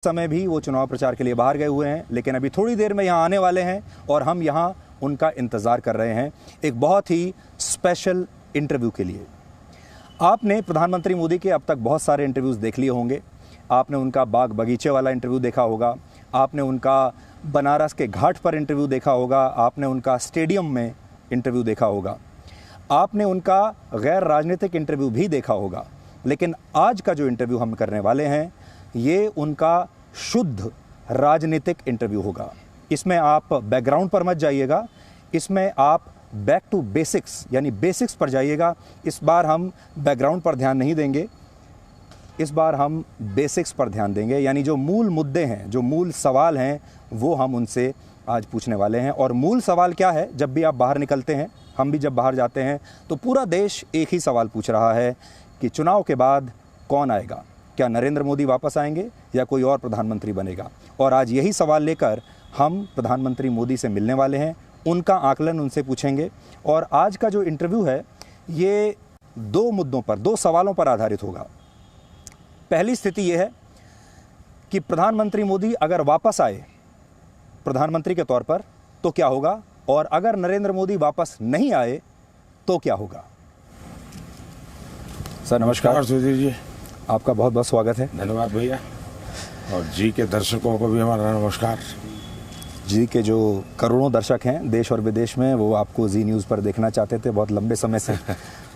समय भी वो चुनाव प्रचार के लिए बाहर गए हुए हैं, लेकिन अभी थोड़ी देर में यहाँ आने वाले हैं और हम यहाँ उनका इंतज़ार कर रहे हैं एक बहुत ही स्पेशल इंटरव्यू के लिए। आपने प्रधानमंत्री मोदी के अब तक बहुत सारे इंटरव्यूज़ देख लिए होंगे। आपने उनका बाग बगीचे वाला इंटरव्यू देखा होगा, आपने उनका बनारस के घाट पर इंटरव्यू देखा होगा, आपने उनका स्टेडियम में इंटरव्यू देखा होगा, आपने उनका गैर राजनीतिक इंटरव्यू भी देखा होगा। लेकिन आज का जो इंटरव्यू हम करने वाले हैं ये उनका शुद्ध राजनीतिक इंटरव्यू होगा। इसमें आप बैकग्राउंड पर मत जाइएगा, इसमें आप बैक टू बेसिक्स यानी बेसिक्स पर जाइएगा। इस बार हम बैकग्राउंड पर ध्यान नहीं देंगे, इस बार हम बेसिक्स पर ध्यान देंगे, यानी जो मूल मुद्दे हैं, जो मूल सवाल हैं, वो हम उनसे आज पूछने वाले हैं। और मूल सवाल क्या है, जब भी आप बाहर निकलते हैं, हम भी जब बाहर जाते हैं तो पूरा देश एक ही सवाल पूछ रहा है कि चुनाव के बाद कौन आएगा, क्या नरेंद्र मोदी वापस आएंगे या कोई और प्रधानमंत्री बनेगा। और आज यही सवाल लेकर हम प्रधानमंत्री मोदी से मिलने वाले हैं, उनका आकलन उनसे पूछेंगे। और आज का जो इंटरव्यू है ये दो मुद्दों पर, दो सवालों पर आधारित होगा। पहली स्थिति ये है कि प्रधानमंत्री मोदी अगर वापस आए प्रधानमंत्री के तौर पर तो क्या होगा, और अगर नरेंद्र मोदी वापस नहीं आए तो क्या होगा। सर नमस्कार। सुधीर जी, आपका बहुत बहुत स्वागत है। धन्यवाद भैया। और जी के दर्शकों को भी हमारा नमस्कार। जी के जो करोड़ों दर्शक हैं देश और विदेश में, वो आपको जी न्यूज़ पर देखना चाहते थे बहुत लंबे समय से।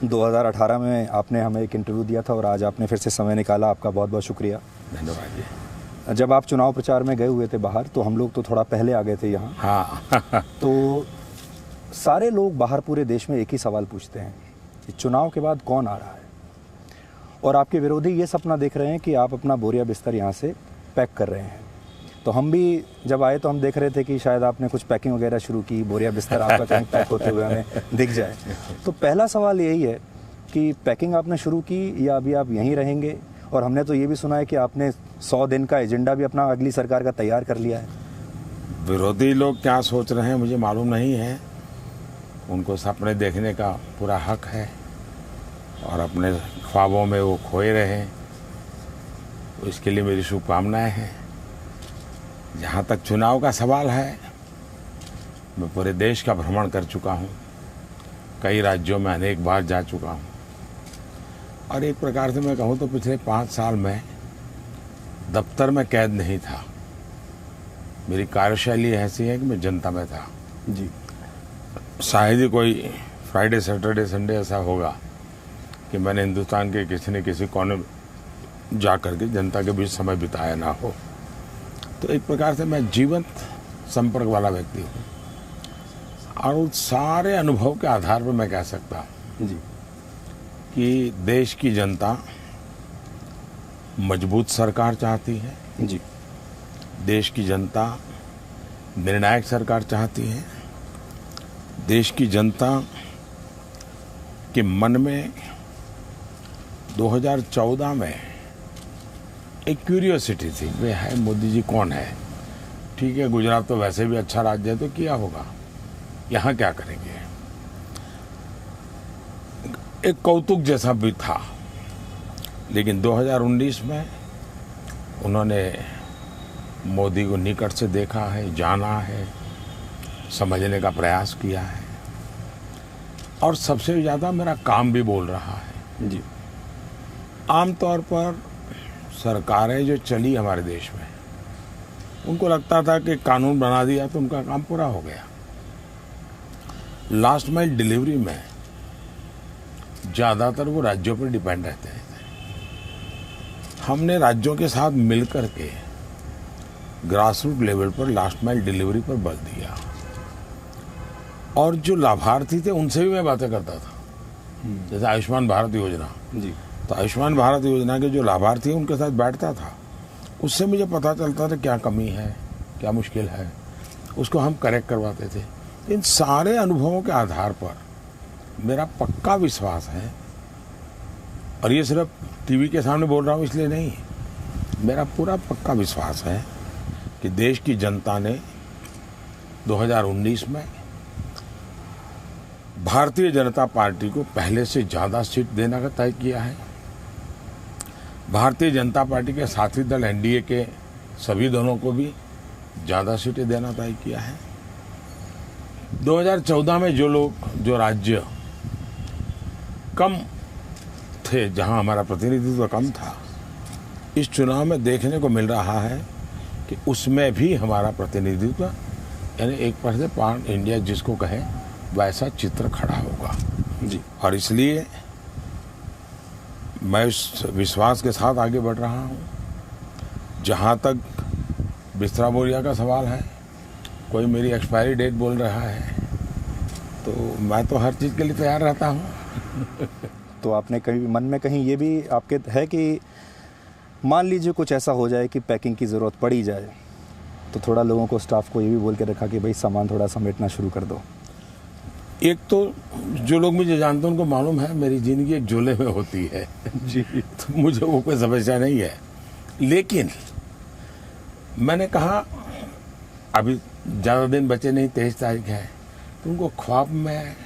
2018 में आपने हमें एक इंटरव्यू दिया था और आज आपने फिर से समय निकाला, आपका बहुत बहुत शुक्रिया। धन्यवाद जी। जब आप चुनाव प्रचार में गए हुए थे बाहर, तो हम लोग तो थोड़ा पहले आ गए थे यहाँ। हाँ। तो सारे लोग बाहर पूरे देश में एक ही सवाल पूछते हैं कि चुनाव के बाद कौन आ रहा है। और आपके विरोधी ये सपना देख रहे हैं कि आप अपना बोरिया बिस्तर यहाँ से पैक कर रहे हैं। तो हम भी जब आए तो हम देख रहे थे कि शायद आपने कुछ पैकिंग वगैरह शुरू की, बोरिया बिस्तर आपका कहीं पैक होते हुए हमें दिख जाए। तो पहला सवाल यही है कि पैकिंग आपने शुरू की या अभी आप यहीं रहेंगे। और हमने तो ये भी सुना है कि आपने 100 दिन का एजेंडा भी अपना अगली सरकार का तैयार कर लिया है। विरोधी लोग क्या सोच रहे हैं मुझे मालूम नहीं है, उनको सपने देखने का पूरा हक है और अपने ख्वाबों में वो खोए रहे, तो इसके लिए मेरी शुभकामनाएं हैं। जहाँ तक चुनाव का सवाल है, मैं पूरे देश का भ्रमण कर चुका हूँ, कई राज्यों में अनेक बार जा चुका हूँ। और एक प्रकार से मैं कहूँ तो पिछले 5 साल में दफ्तर में कैद नहीं था। मेरी कार्यशैली ऐसी है कि मैं जनता में था जी। शायद ही कोई फ्राइडे सैटरडे संडे ऐसा होगा कि मैंने हिंदुस्तान के किसी न किसी कोने जा कर के जनता के बीच समय बिताया ना हो। तो एक प्रकार से मैं जीवंत संपर्क वाला व्यक्ति हूँ और उस सारे अनुभव के आधार पर मैं कह सकता हूँ जी कि देश की जनता मजबूत सरकार चाहती है जी। देश की जनता निर्णायक सरकार चाहती है। देश की जनता के मन में 2014 में एक क्यूरियोसिटी थी, वे है मोदी जी कौन है। ठीक है, गुजरात तो वैसे भी अच्छा राज्य है, तो क्या होगा, यहाँ क्या करेंगे। एक कौतुक जैसा भी था। लेकिन 2019 में उन्होंने मोदी को निकट से देखा है, जाना है, समझने का प्रयास किया है और सबसे ज़्यादा मेरा काम भी बोल रहा है जी। आमतौर पर सरकारें जो चली हमारे देश में, उनको लगता था कि कानून बना दिया तो उनका काम पूरा हो गया। लास्ट माइल डिलीवरी में ज़्यादातर वो राज्यों पर डिपेंड रहते थे। हमने राज्यों के साथ मिलकर के ग्रास रूट लेवल पर लास्ट माइल डिलीवरी पर बल दिया और जो लाभार्थी थे उनसे भी मैं बातें करता था। जैसे आयुष्मान भारत योजना जी, तो आयुष्मान भारत योजना के जो लाभार्थी हैं उनके साथ बैठता था, उससे मुझे पता चलता था क्या कमी है, क्या मुश्किल है, उसको हम करेक्ट करवाते थे। इन सारे अनुभवों के आधार पर मेरा पक्का विश्वास है, और ये सिर्फ टीवी के सामने बोल रहा हूँ इसलिए नहीं, मेरा पूरा पक्का विश्वास है कि देश की जनता ने 2019 में भारतीय जनता पार्टी को पहले से ज़्यादा सीट देने का तय किया है। भारतीय जनता पार्टी के साथी दल एनडीए के सभी दलों को भी ज़्यादा सीटें देना तय किया है। 2014 में जो राज्य कम थे, जहां हमारा प्रतिनिधित्व कम था, इस चुनाव में देखने को मिल रहा है कि उसमें भी हमारा प्रतिनिधित्व यानी एक पर से पान इंडिया जिसको कहे वैसा चित्र खड़ा होगा जी। और इसलिए मैं इस विश्वास के साथ आगे बढ़ रहा हूँ। जहाँ तक बिस्तरा बोरिया का सवाल है, कोई मेरी एक्सपायरी डेट बोल रहा है, तो मैं तो हर चीज़ के लिए तैयार रहता हूँ। तो आपने कहीं मन में कहीं ये भी आपके है कि मान लीजिए कुछ ऐसा हो जाए कि पैकिंग की ज़रूरत पड़ी जाए, तो थोड़ा लोगों को, स्टाफ को ये भी बोल के रखा कि भाई सामान थोड़ा समेटना शुरू कर दो? एक तो जो लोग मुझे जानते हैं उनको मालूम है मेरी ज़िंदगी एक झोले में होती है जी। तो मुझे वो कोई समस्या नहीं है। लेकिन मैंने कहा अभी ज़्यादा दिन बचे नहीं, 23 तारीख है, तो उनको ख्वाब में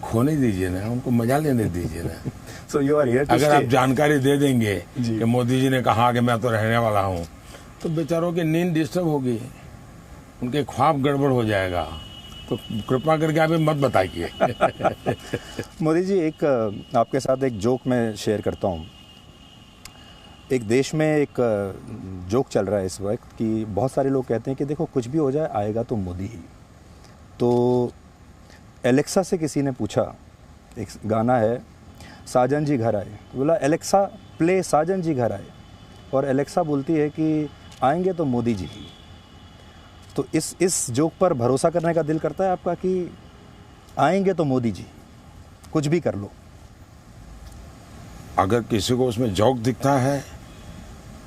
खोने दीजिए ना, उनको मजा लेने दीजिए ना। So you are here to अगर stay. आप जानकारी दे देंगे जी। कि मोदी जी ने कहा कि मैं तो रहने वाला हूँ, तो बेचारों की नींद डिस्टर्ब होगी, उनके ख्वाब गड़बड़ हो जाएगा। तो कृपा करके आप मत बताइए। मोदी जी, एक आपके साथ एक जोक मैं शेयर करता हूँ। एक देश में एक जोक चल रहा है इस वक्त कि बहुत सारे लोग कहते हैं कि देखो कुछ भी हो जाए आएगा तो मोदी ही। तो एलेक्सा से किसी ने पूछा, एक गाना है साजन जी घर आए, बोला एलेक्सा प्ले साजन जी घर आए, और एलेक्सा बोलती है कि आएंगे तो मोदी जी ही। तो इस जोक पर भरोसा करने का दिल करता है आपका कि आएंगे तो मोदी जी, कुछ भी कर लो? अगर किसी को उसमें जोक दिखता है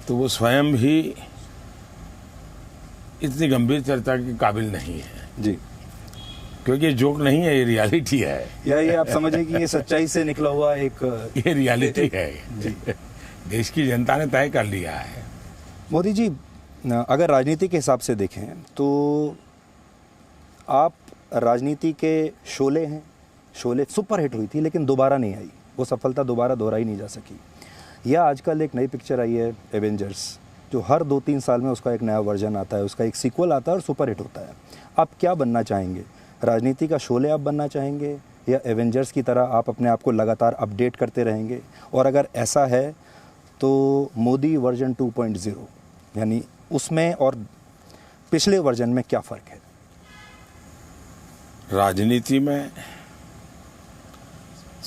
तो वो स्वयं ही इतनी गंभीर चर्चा के काबिल नहीं है जी। क्योंकि ये जोक नहीं है, ये रियलिटी है। या ये आप समझिए कि ये सच्चाई से निकला हुआ एक ये रियलिटी है जी। देश की जनता ने तय कर लिया है। मोदी जी, अगर राजनीति के हिसाब से देखें तो आप राजनीति के शोले हैं। शोले सुपर हिट हुई थी लेकिन दोबारा नहीं आई, वो सफलता दोबारा दोहराई नहीं जा सकी। या आजकल एक नई पिक्चर आई है एवेंजर्स, जो हर 2-3 साल में उसका एक नया वर्जन आता है, उसका एक सीक्वल आता है और सुपर हिट होता है। आप क्या बनना चाहेंगे? राजनीति का शोले आप बनना चाहेंगे या एवेंजर्स की तरह आप अपने आप को लगातार अपडेट करते रहेंगे? और अगर ऐसा है तो मोदी वर्जन 2.0 यानी उसमें और पिछले वर्जन में क्या फ़र्क है? राजनीति में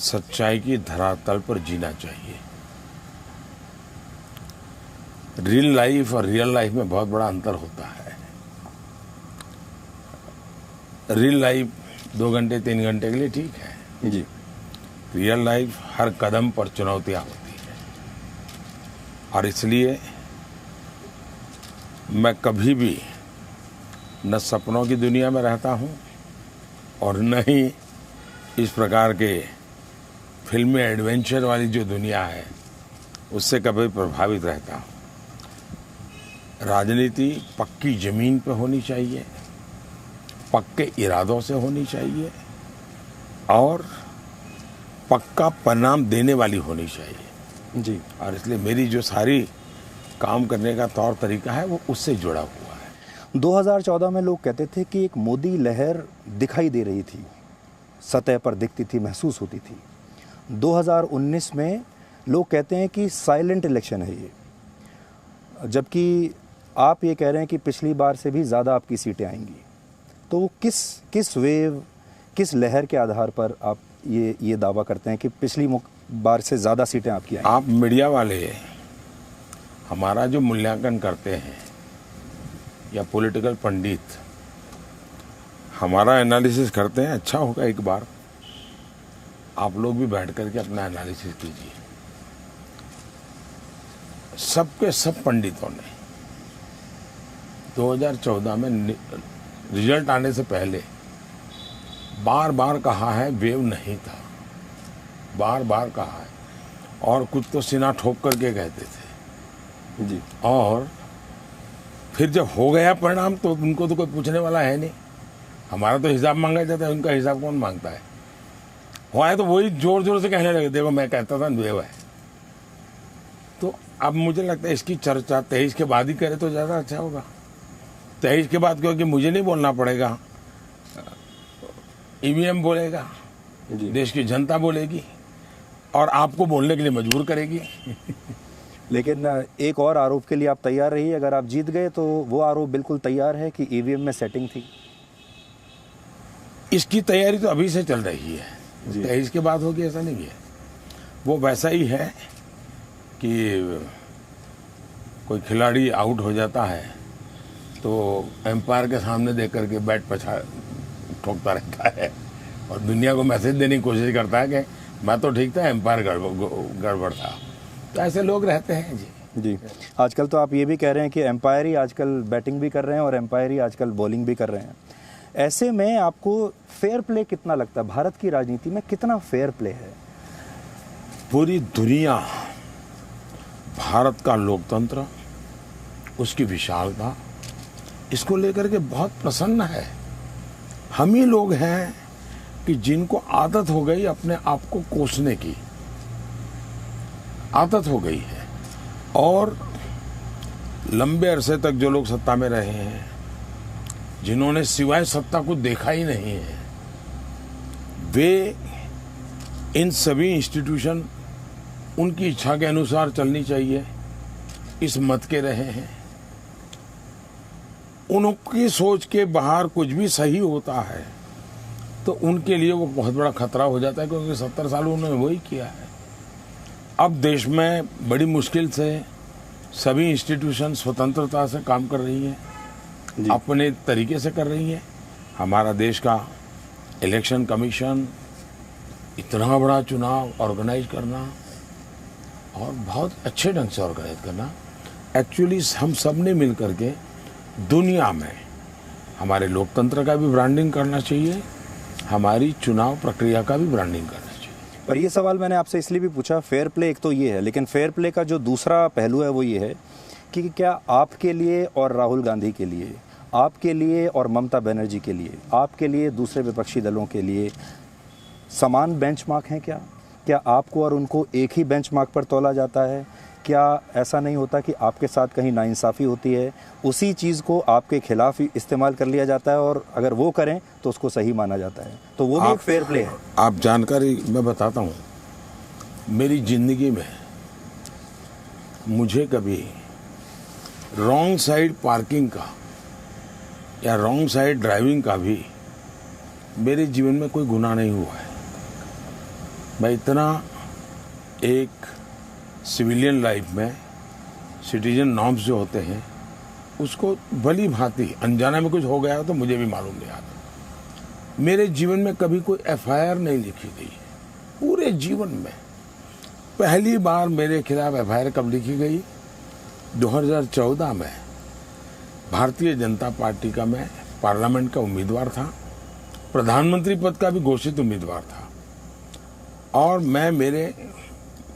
सच्चाई की धरातल पर जीना चाहिए। रियल लाइफ और रियल लाइफ में बहुत बड़ा अंतर होता है। रियल लाइफ 2 घंटे 3 घंटे के लिए ठीक है जी। रियल लाइफ हर कदम पर चुनौतियां होती है और इसलिए मैं कभी भी न सपनों की दुनिया में रहता हूं और न ही इस प्रकार के फिल्मी एडवेंचर वाली जो दुनिया है उससे कभी प्रभावित रहता हूं। राजनीति पक्की जमीन पर होनी चाहिए, पक्के इरादों से होनी चाहिए और पक्का परिणाम देने वाली होनी चाहिए जी। और इसलिए मेरी जो सारी काम करने का तौर तरीका है वो उससे जुड़ा हुआ है। 2014 में लोग कहते थे कि एक मोदी लहर दिखाई दे रही थी, सतह पर दिखती थी, महसूस होती थी। 2019 में लोग कहते हैं कि साइलेंट इलेक्शन है ये, जबकि आप ये कह रहे हैं कि पिछली बार से भी ज़्यादा आपकी सीटें आएंगी। तो वो किस वेव, किस लहर के आधार पर आप ये दावा करते हैं कि पिछली बार से ज़्यादा सीटें आपकी आएंगी? आप मीडिया वाले हमारा जो मूल्यांकन करते हैं या पॉलिटिकल पंडित हमारा एनालिसिस करते हैं, अच्छा होगा एक बार आप लोग भी बैठ करके अपना एनालिसिस कीजिए। सबके सब पंडितों ने 2014 में रिजल्ट आने से पहले बार बार कहा है वेव नहीं था, बार बार कहा है और कुछ तो सीना ठोक करके कहते थे जी। और फिर जब हो गया परिणाम तो उनको तो कोई पूछने वाला है नहीं। हमारा तो हिसाब मांगा जाता है, उनका हिसाब कौन मांगता है? हुआ है तो वही जोर जोर से कहने लगे देखो मैं कहता था वेव है। तो अब मुझे लगता है इसकी चर्चा 23 के बाद ही करे तो ज़्यादा अच्छा होगा। 23 के बाद क्योंकि मुझे नहीं बोलना पड़ेगा, ईवीएम बोलेगा, देश की जनता बोलेगी और आपको बोलने के लिए मजबूर करेगी। लेकिन एक और आरोप के लिए आप तैयार रहिए, अगर आप जीत गए तो वो आरोप बिल्कुल तैयार है कि ईवीएम में सेटिंग थी। इसकी तैयारी तो अभी से चल रही है, 23 के बाद होगी ऐसा नहीं है। वो वैसा ही है कि कोई खिलाड़ी आउट हो जाता है तो एम्पायर के सामने देख करके बैट पछा ठोकता रहता है और दुनिया को मैसेज देने की कोशिश करता है कि मैं तो ठीक था, एम्पायर गड़बड़ था। तो ऐसे लोग रहते हैं जी। आजकल तो आप ये भी कह रहे हैं कि एम्पायर ही आजकल बैटिंग भी कर रहे हैं और एम्पायर ही आजकल बॉलिंग भी कर रहे हैं। ऐसे में आपको फेयर प्ले कितना लगता है? भारत की राजनीति में कितना फेयर प्ले है? पूरी दुनिया भारत का लोकतंत्र, उसकी विशालता, इसको लेकर के बहुत प्रसन्न है। हम ही लोग हैं कि जिनको आदत हो गई अपने आप को कोसने की, आदत हो गई है। और लंबे अरसे तक जो लोग सत्ता में रहे हैं, जिन्होंने सिवाय सत्ता को देखा ही नहीं है, वे इन सभी इंस्टीट्यूशन उनकी इच्छा के अनुसार चलनी चाहिए इस मत के रहे हैं। उनकी सोच के बाहर कुछ भी सही होता है तो उनके लिए वो बहुत बड़ा खतरा हो जाता है, क्योंकि 70 साल उन्होंने वही किया है। अब देश में बड़ी मुश्किल से सभी इंस्टीट्यूशन स्वतंत्रता से काम कर रही हैं, अपने तरीके से कर रही हैं। हमारा देश का इलेक्शन कमीशन, इतना बड़ा चुनाव ऑर्गेनाइज करना और बहुत अच्छे ढंग से ऑर्गेनाइज करना, एक्चुअली हम सब ने मिल करके दुनिया में हमारे लोकतंत्र का भी ब्रांडिंग करना चाहिए, हमारी चुनाव प्रक्रिया का भी ब्रांडिंग करना चाहिए। पर ये सवाल मैंने आपसे इसलिए भी पूछा, फेयर प्ले एक तो ये है, लेकिन फेयर प्ले का जो दूसरा पहलू है वो ये है कि क्या आपके लिए और राहुल गांधी के लिए, आपके लिए और ममता बनर्जी के लिए, आपके लिए दूसरे विपक्षी दलों के लिए समान बेंचमार्क हैं क्या? क्या आपको और उनको एक ही बेंचमार्क पर तौला जाता है? क्या ऐसा नहीं होता कि आपके साथ कहीं नाइंसाफ़ी होती है, उसी चीज़ को आपके खिलाफ ही इस्तेमाल कर लिया जाता है और अगर वो करें तो उसको सही माना जाता है? तो वो भी एक फेयर प्ले है। आप जानकारी मैं बताता हूँ, मेरी जिंदगी में मुझे कभी रॉन्ग साइड पार्किंग का या रॉन्ग साइड ड्राइविंग का भी मेरे जीवन में कोई गुनाह नहीं हुआ है। मैं इतना एक सिविलियन लाइफ में सिटीजन नॉर्म्स जो होते हैं उसको भली भांति, अनजाने में कुछ हो गया तो मुझे भी मालूम नहीं आता। मेरे जीवन में कभी कोई एफआईआर नहीं लिखी गई पूरे जीवन में। पहली बार मेरे खिलाफ एफआईआर कब लिखी गई? 2014 में। भारतीय जनता पार्टी का मैं पार्लियामेंट का उम्मीदवार था, प्रधानमंत्री पद का भी घोषित उम्मीदवार था और मैं मेरे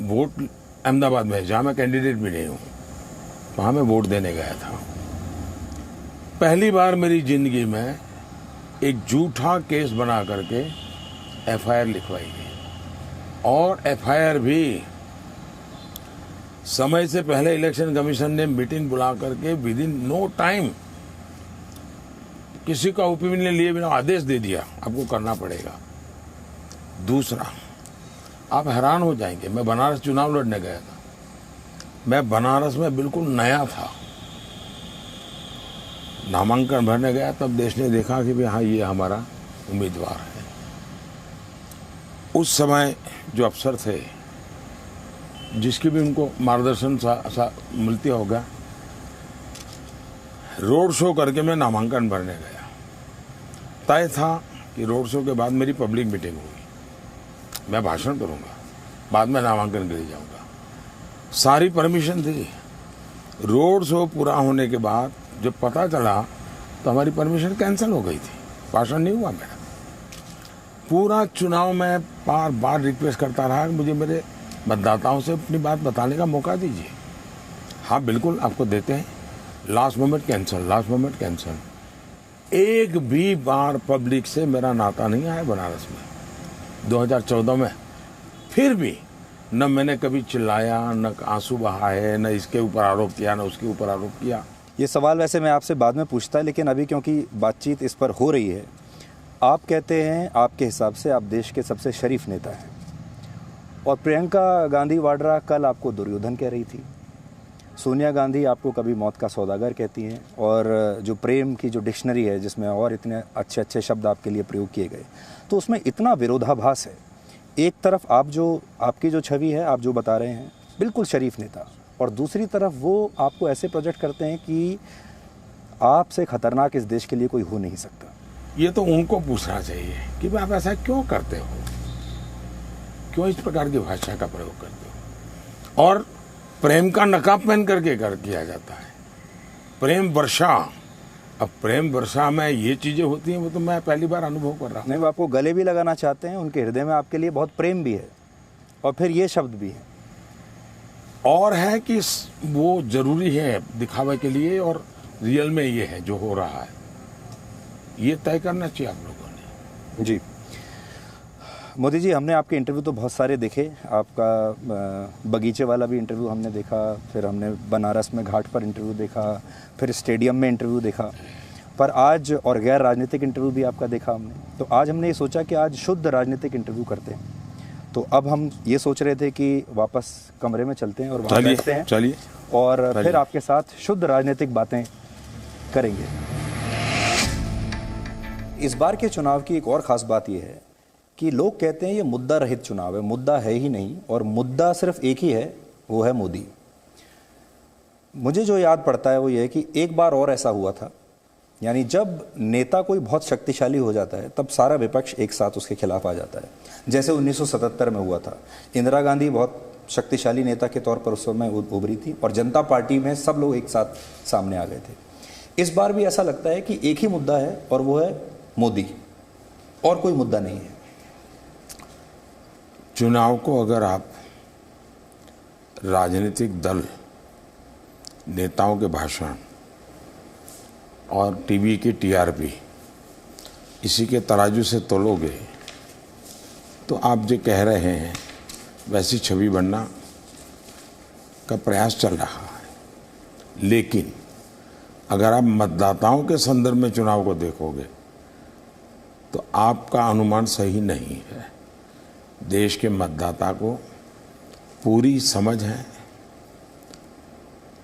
वोट अहमदाबाद में, जहाँ मैं कैंडिडेट भी नहीं हूँ, वहाँ मैं वोट देने गया था। पहली बार मेरी जिंदगी में एक झूठा केस बना करके एफआईआर लिखवाई गई और एफआईआर भी समय से पहले इलेक्शन कमीशन ने मीटिंग बुला करके विद इन नो टाइम किसी का ओपिनियन लिए बिना आदेश दे दिया, आपको करना पड़ेगा। दूसरा, आप हैरान हो जाएंगे, मैं बनारस चुनाव लड़ने गया था। मैं बनारस में बिल्कुल नया था, नामांकन भरने गया, तब देश ने देखा कि भाई हाँ ये हमारा उम्मीदवार है। उस समय जो अफसर थे, जिसकी भी उनको मार्गदर्शन मिलती होगा, रोड शो करके मैं नामांकन भरने गया। तय था कि रोड शो के बाद मेरी पब्लिक मीटिंग होगी, मैं भाषण करूंगा, बाद में नामांकन के लिए जाऊंगा। सारी परमिशन थी। रोड शो पूरा होने के बाद जब पता चला तो हमारी परमिशन कैंसिल हो गई थी, भाषण नहीं हुआ मेरा। पूरा चुनाव में बार बार रिक्वेस्ट करता रहा कि मुझे मेरे मतदाताओं से अपनी बात बताने का मौका दीजिए। हाँ बिल्कुल आपको देते हैं, last moment cancel, last moment cancel. एक भी बार पब्लिक से मेरा नाता नहीं आया बनारस में 2014 में। फिर भी न मैंने कभी चिल्लाया, न आंसू बहा है, न इसके ऊपर आरोप किया, न उसके ऊपर आरोप किया। ये सवाल वैसे मैं आपसे बाद में पूछता, लेकिन अभी क्योंकि बातचीत इस पर हो रही है, आप कहते हैं आपके हिसाब से आप देश के सबसे शरीफ नेता हैं, और प्रियंका गांधी वाड्रा कल आपको दुर्योधन कह रही थी, सोनिया गांधी आपको कभी मौत का सौदागर कहती हैं, और जो प्रेम की जो डिक्शनरी है जिसमें और इतने अच्छे अच्छे शब्द आपके लिए प्रयोग किए गए, तो उसमें इतना विरोधाभास है। एक तरफ आपकी जो छवि है, आप जो बता रहे हैं बिल्कुल शरीफ नेता, और दूसरी तरफ वो आपको ऐसे प्रोजेक्ट करते हैं कि आपसे खतरनाक इस देश के लिए कोई हो नहीं सकता। ये तो उनको पूछना चाहिए कि भाई आप ऐसा क्यों करते हो, क्यों इस प्रकार की भाषा का प्रयोग करते हो। और प्रेम का नकाब पहन करके किया जाता है, प्रेम वर्षा। अब प्रेम वर्षा में ये चीजें होती हैं, वो तो मैं पहली बार अनुभव कर रहा हूँ। नहीं, वो आपको गले भी लगाना चाहते हैं, उनके हृदय में आपके लिए बहुत प्रेम भी है, और फिर ये शब्द भी है। और है कि वो जरूरी है दिखावे के लिए, और रियल में ये है जो हो रहा है, ये तय करना चाहिए आप लोगों ने। जी मोदी जी, हमने आपके इंटरव्यू तो बहुत सारे देखे, आपका बगीचे वाला भी इंटरव्यू हमने देखा, फिर हमने बनारस में घाट पर इंटरव्यू देखा, फिर स्टेडियम में इंटरव्यू देखा, पर आज और गैर राजनीतिक इंटरव्यू भी आपका देखा हमने। तो आज हमने ये सोचा कि आज शुद्ध राजनीतिक इंटरव्यू करते हैं। तो अब हम ये सोच रहे थे कि वापस कमरे में चलते हैं और वहाँ बैठते हैं, चलिए, और फिर आपके साथ शुद्ध राजनीतिक बातें करेंगे। इस बार के चुनाव की एक और ख़ास बात यह है कि लोग कहते हैं ये मुद्दा रहित चुनाव है, मुद्दा है ही नहीं, और मुद्दा सिर्फ एक ही है, वो है मोदी। मुझे जो याद पड़ता है वो ये है कि एक बार और ऐसा हुआ था, यानी जब नेता कोई बहुत शक्तिशाली हो जाता है तब सारा विपक्ष एक साथ उसके खिलाफ आ जाता है, जैसे 1977 में हुआ था। इंदिरा गांधी बहुत शक्तिशाली नेता के तौर पर उस समय उभरी थी, और जनता पार्टी में सब लोग एक साथ सामने आ गए थे। इस बार भी ऐसा लगता है कि एक ही मुद्दा है, और वो है मोदी, और कोई मुद्दा नहीं है। चुनाव को अगर आप राजनीतिक दल, नेताओं के भाषण और टीवी की टीआरपी इसी के तराजू से तोलोगे तो आप जो कह रहे हैं वैसी छवि बनना का प्रयास चल रहा है। लेकिन अगर आप मतदाताओं के संदर्भ में चुनाव को देखोगे तो आपका अनुमान सही नहीं है। देश के मतदाता को पूरी समझ है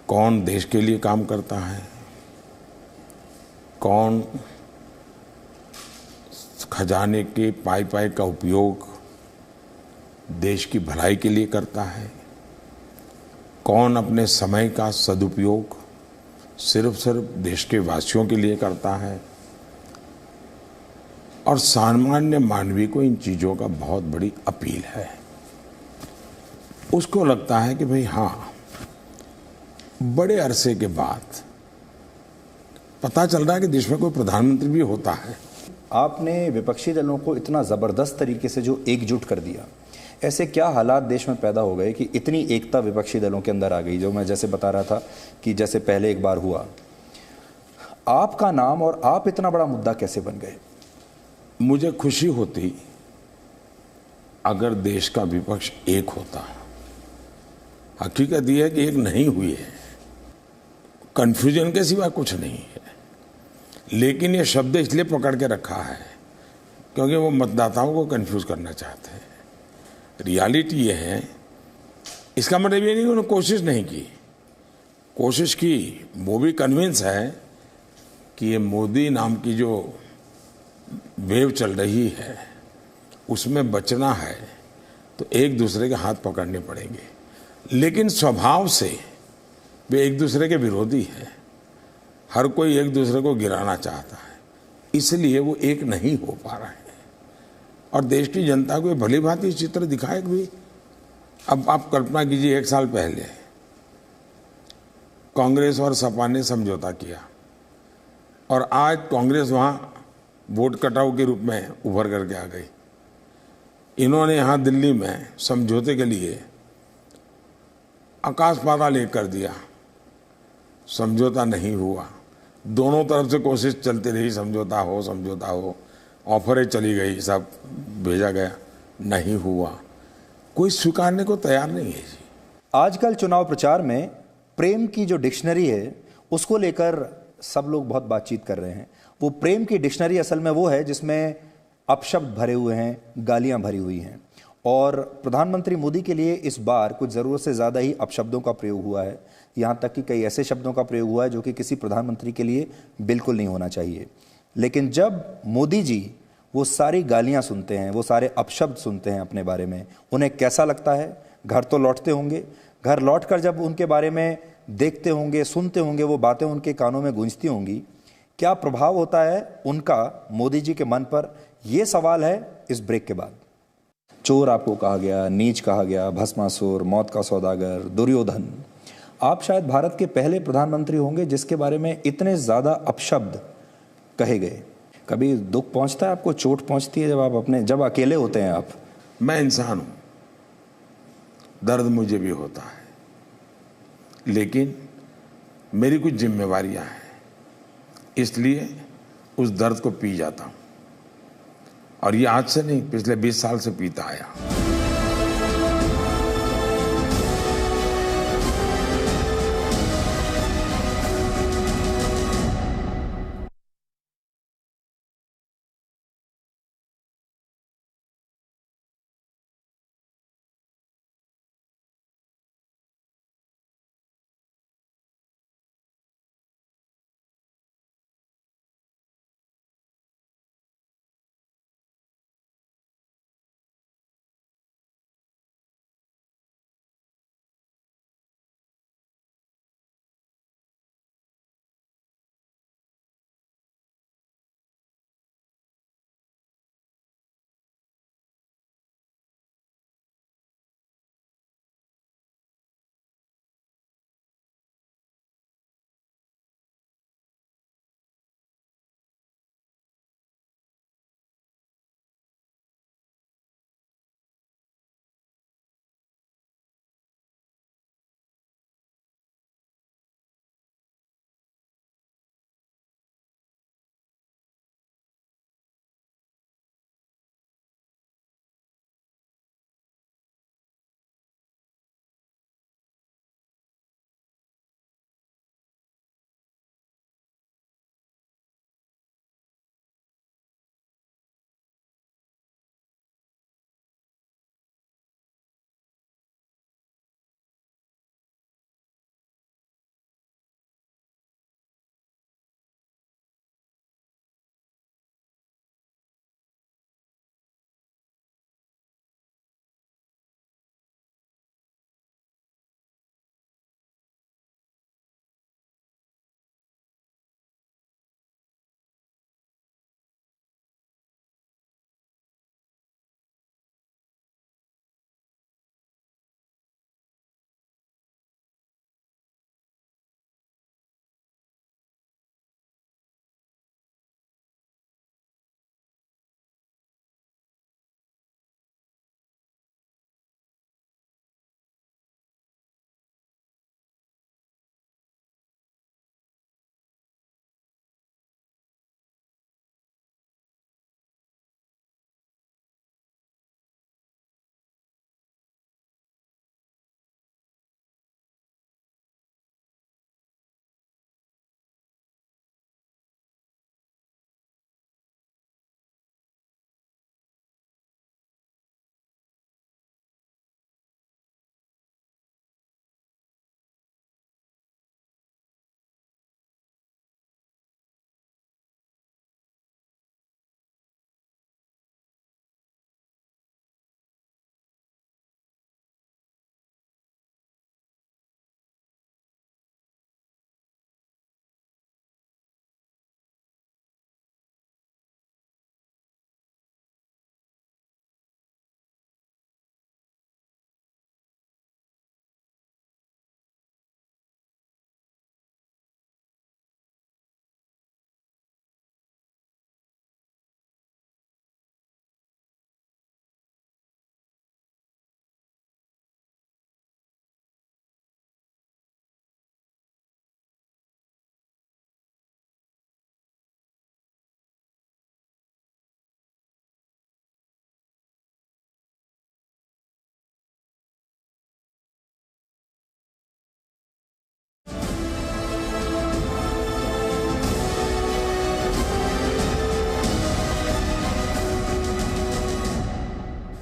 कौन देश के लिए काम करता है, कौन खजाने के पाई पाई का उपयोग देश की भलाई के लिए करता है, कौन अपने समय का सदुपयोग सिर्फ देश के वासियों के लिए करता है। और सामान्य मानवीय को इन चीज़ों का बहुत बड़ी अपील है। उसको लगता है कि भाई हाँ, बड़े अरसे के बाद पता चल रहा है कि देश में कोई प्रधानमंत्री भी होता है। आपने विपक्षी दलों को इतना ज़बरदस्त तरीके से जो एकजुट कर दिया, ऐसे क्या हालात देश में पैदा हो गए कि इतनी एकता विपक्षी दलों के अंदर आ गई, जो मैं जैसे बता रहा था कि जैसे पहले एक बार हुआ, आपका नाम और आप इतना बड़ा मुद्दा कैसे बन गए? मुझे खुशी होती अगर देश का विपक्ष एक होता। हकीकत यह है कि एक नहीं हुई है, कंफ्यूजन के सिवा कुछ नहीं है। लेकिन ये शब्द इसलिए पकड़ के रखा है क्योंकि वो मतदाताओं को कंफ्यूज करना चाहते हैं। रियलिटी ये है, इसका मतलब ये नहीं कि उन्होंने कोशिश नहीं की, कोशिश की। वो भी कन्विंस है कि ये मोदी नाम की जो वेव चल रही है उसमें बचना है तो एक दूसरे के हाथ पकड़ने पड़ेंगे। लेकिन स्वभाव से वे एक दूसरे के विरोधी हैं, हर कोई एक दूसरे को गिराना चाहता है, इसलिए वो एक नहीं हो पा रहे हैं। और देश की जनता को भली भांति चित्र दिखाए भी। अब आप कल्पना कीजिए, एक साल पहले कांग्रेस और सपा ने समझौता किया और आज कांग्रेस वहां वोट कटाव के रूप में उभर करके आ गई। इन्होंने यहां दिल्ली में समझौते के लिए आकाश पाताल एक कर दिया, समझौता नहीं हुआ। दोनों तरफ से कोशिश चलती रही, समझौता हो, ऑफरें चली गई, सब भेजा गया, नहीं हुआ। कोई स्वीकारने को तैयार नहीं है जी। आजकल चुनाव प्रचार में प्रेम की जो डिक्शनरी है उसको लेकर सब लोग बहुत बातचीत कर रहे हैं। वो प्रेम की डिक्शनरी असल में वो है जिसमें अपशब्द भरे हुए हैं, गालियां भरी हुई हैं। और प्रधानमंत्री मोदी के लिए इस बार कुछ ज़रूरत से ज़्यादा ही अपशब्दों का प्रयोग हुआ है। यहाँ तक कि कई ऐसे शब्दों का प्रयोग हुआ है जो कि किसी प्रधानमंत्री के लिए बिल्कुल नहीं होना चाहिए। लेकिन जब मोदी जी वो सारी गालियाँ सुनते हैं, वो सारे अपशब्द सुनते हैं अपने बारे में, उन्हें कैसा लगता है? घर तो लौटते होंगे, घर लौटकर जब उनके बारे में देखते होंगे, सुनते होंगे, वो बातें उनके कानों में गूंजती होंगी, क्या प्रभाव होता है उनका मोदी जी के मन पर? यह सवाल है इस ब्रेक के बाद। चोर आपको कहा गया, नीच कहा गया, भस्मासुर, मौत का सौदागर, दुर्योधन। आप शायद भारत के पहले प्रधानमंत्री होंगे जिसके बारे में इतने ज्यादा अपशब्द कहे गए। कभी दुख पहुंचता है आपको, चोट पहुंचती है जब अकेले होते हैं आप? मैं इंसान हूं, दर्द मुझे भी होता है, लेकिन मेरी कुछ जिम्मेवारियां हैं, इसलिए उस दर्द को पी जाता हूं। और ये आज से नहीं, पिछले 20 साल से पीता आया।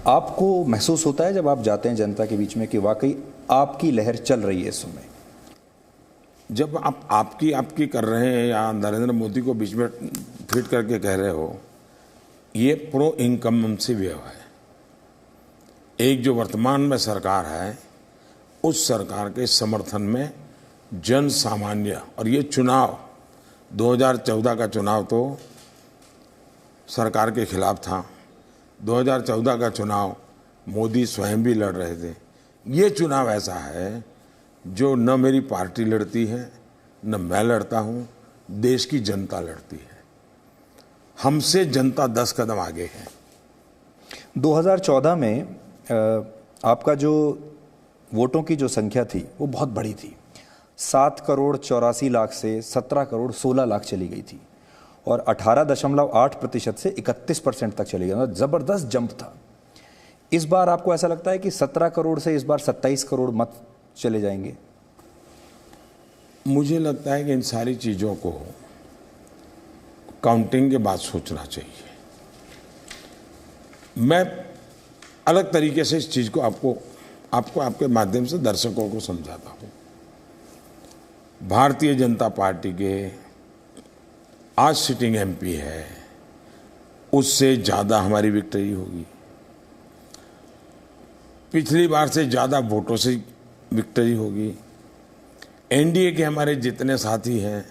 आपको महसूस होता है जब आप जाते हैं जनता के बीच में कि वाकई आपकी लहर चल रही है इस समय? जब आप आपकी कर रहे हैं या नरेंद्र मोदी को बीच में फिट करके कह रहे हो, ये प्रो इनकम्बेंसी व्यू है। एक जो वर्तमान में सरकार है, उस सरकार के समर्थन में जन सामान्य, और ये चुनाव 2014 का चुनाव तो सरकार के खिलाफ था। 2014 का चुनाव मोदी स्वयं भी लड़ रहे थे। ये चुनाव ऐसा है जो न मेरी पार्टी लड़ती है, न मैं लड़ता हूँ, देश की जनता लड़ती है। हमसे जनता 10 कदम आगे है। 2014 में आपका जो वोटों की जो संख्या थी वो बहुत बड़ी थी। 7 करोड़ 84 लाख से 17 करोड़ 16 लाख चली गई थी और 18.8% से 31% तक चली गई। ज़बरदस्त जंप था। इस बार आपको ऐसा लगता है कि 17 करोड़ से इस बार 27 करोड़ मत चले जाएंगे? मुझे लगता है कि इन सारी चीज़ों को काउंटिंग के बाद सोचना चाहिए। मैं अलग तरीके से इस चीज़ को आपको आपके माध्यम से दर्शकों को समझाता हूँ। भारतीय जनता पार्टी के आज सिटिंग एमपी है, उससे ज़्यादा हमारी विक्ट्री होगी। पिछली बार से ज़्यादा वोटों से विक्ट्री होगी। एनडीए के हमारे जितने साथी हैं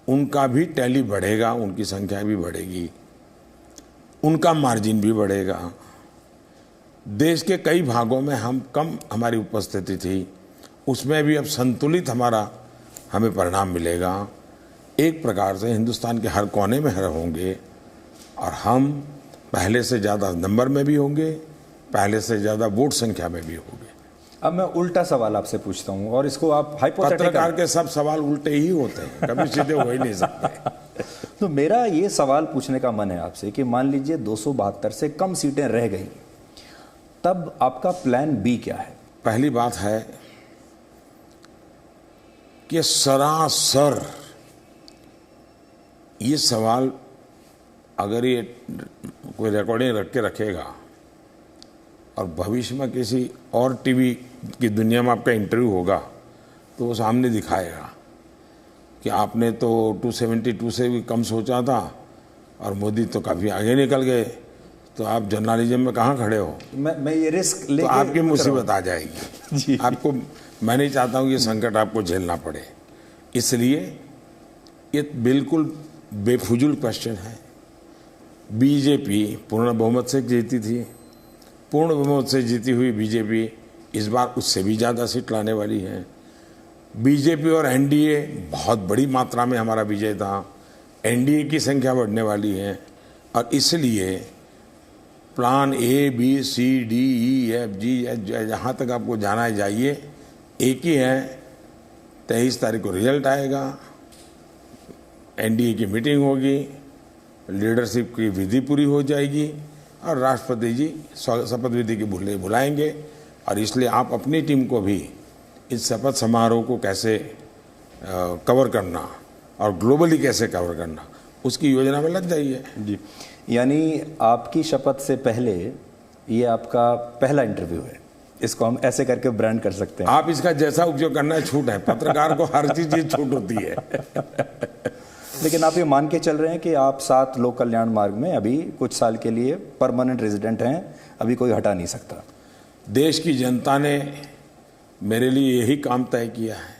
उनका भी टैली बढ़ेगा, उनकी संख्या भी बढ़ेगी, उनका मार्जिन भी बढ़ेगा। देश के कई भागों में हमारी उपस्थिति थी, उसमें भी अब संतुलित हमें परिणाम मिलेगा। एक प्रकार से हिंदुस्तान के हर कोने में होंगे और हम पहले से ज़्यादा नंबर में भी होंगे, पहले से ज़्यादा वोट संख्या में भी होंगे। अब मैं उल्टा सवाल आपसे पूछता हूँ और इसको आप पत्रकार के सब सवाल उल्टे ही होते हैं, कभी सीधे हो ही नहीं सकते। तो मेरा ये सवाल पूछने का मन है आपसे कि मान लीजिए 272 से कम सीटें रह गई, तब आपका प्लान बी क्या है? पहली बात है कि सरासर ये सवाल अगर ये कोई रिकॉर्डिंग रख के रखेगा और भविष्य में किसी और टीवी की दुनिया में आपका इंटरव्यू होगा तो वो सामने दिखाएगा कि आपने तो 272 से भी कम सोचा था और मोदी तो काफ़ी आगे निकल गए, तो आप जर्नलिज्म में कहाँ खड़े हो? मैं ये रिस्क लेके तो आपकी मुसीबत आ जाएगी जी। आपको, मैं नहीं चाहता हूँ ये संकट आपको झेलना पड़े, इसलिए ये बिल्कुल बेफुजुल क्वेश्चन है। बीजेपी पूर्ण बहुमत से जीती थी, पूर्ण बहुमत से जीती हुई बीजेपी इस बार उससे भी ज़्यादा सीट लाने वाली है। बीजेपी और एनडीए बहुत बड़ी मात्रा में हमारा विजय था, एनडीए की संख्या बढ़ने वाली है और इसलिए plan A B C D E F G H, जहाँ तक आपको जाना है जाइए, एक ही है। 23 तारीख को रिजल्ट आएगा, एनडीए की मीटिंग होगी, लीडरशिप की विधि पूरी हो जाएगी और राष्ट्रपति जी शपथ विधि की बुलाएंगे। और इसलिए आप अपनी टीम को भी इस शपथ समारोह को कैसे कवर करना और ग्लोबली कैसे कवर करना, उसकी योजना में लग जाइए जी। यानी आपकी शपथ से पहले ये आपका पहला इंटरव्यू है, इसको हम ऐसे करके ब्रांड कर सकते हैं। आप इसका जैसा उपयोग करना है, छूट है, पत्रकार को हर चीज छूट होती है। लेकिन आप ये मान के चल रहे हैं कि आप 7 लोक कल्याण मार्ग में अभी कुछ साल के लिए परमानेंट रेजिडेंट हैं, अभी कोई हटा नहीं सकता। देश की जनता ने मेरे लिए यही काम तय किया है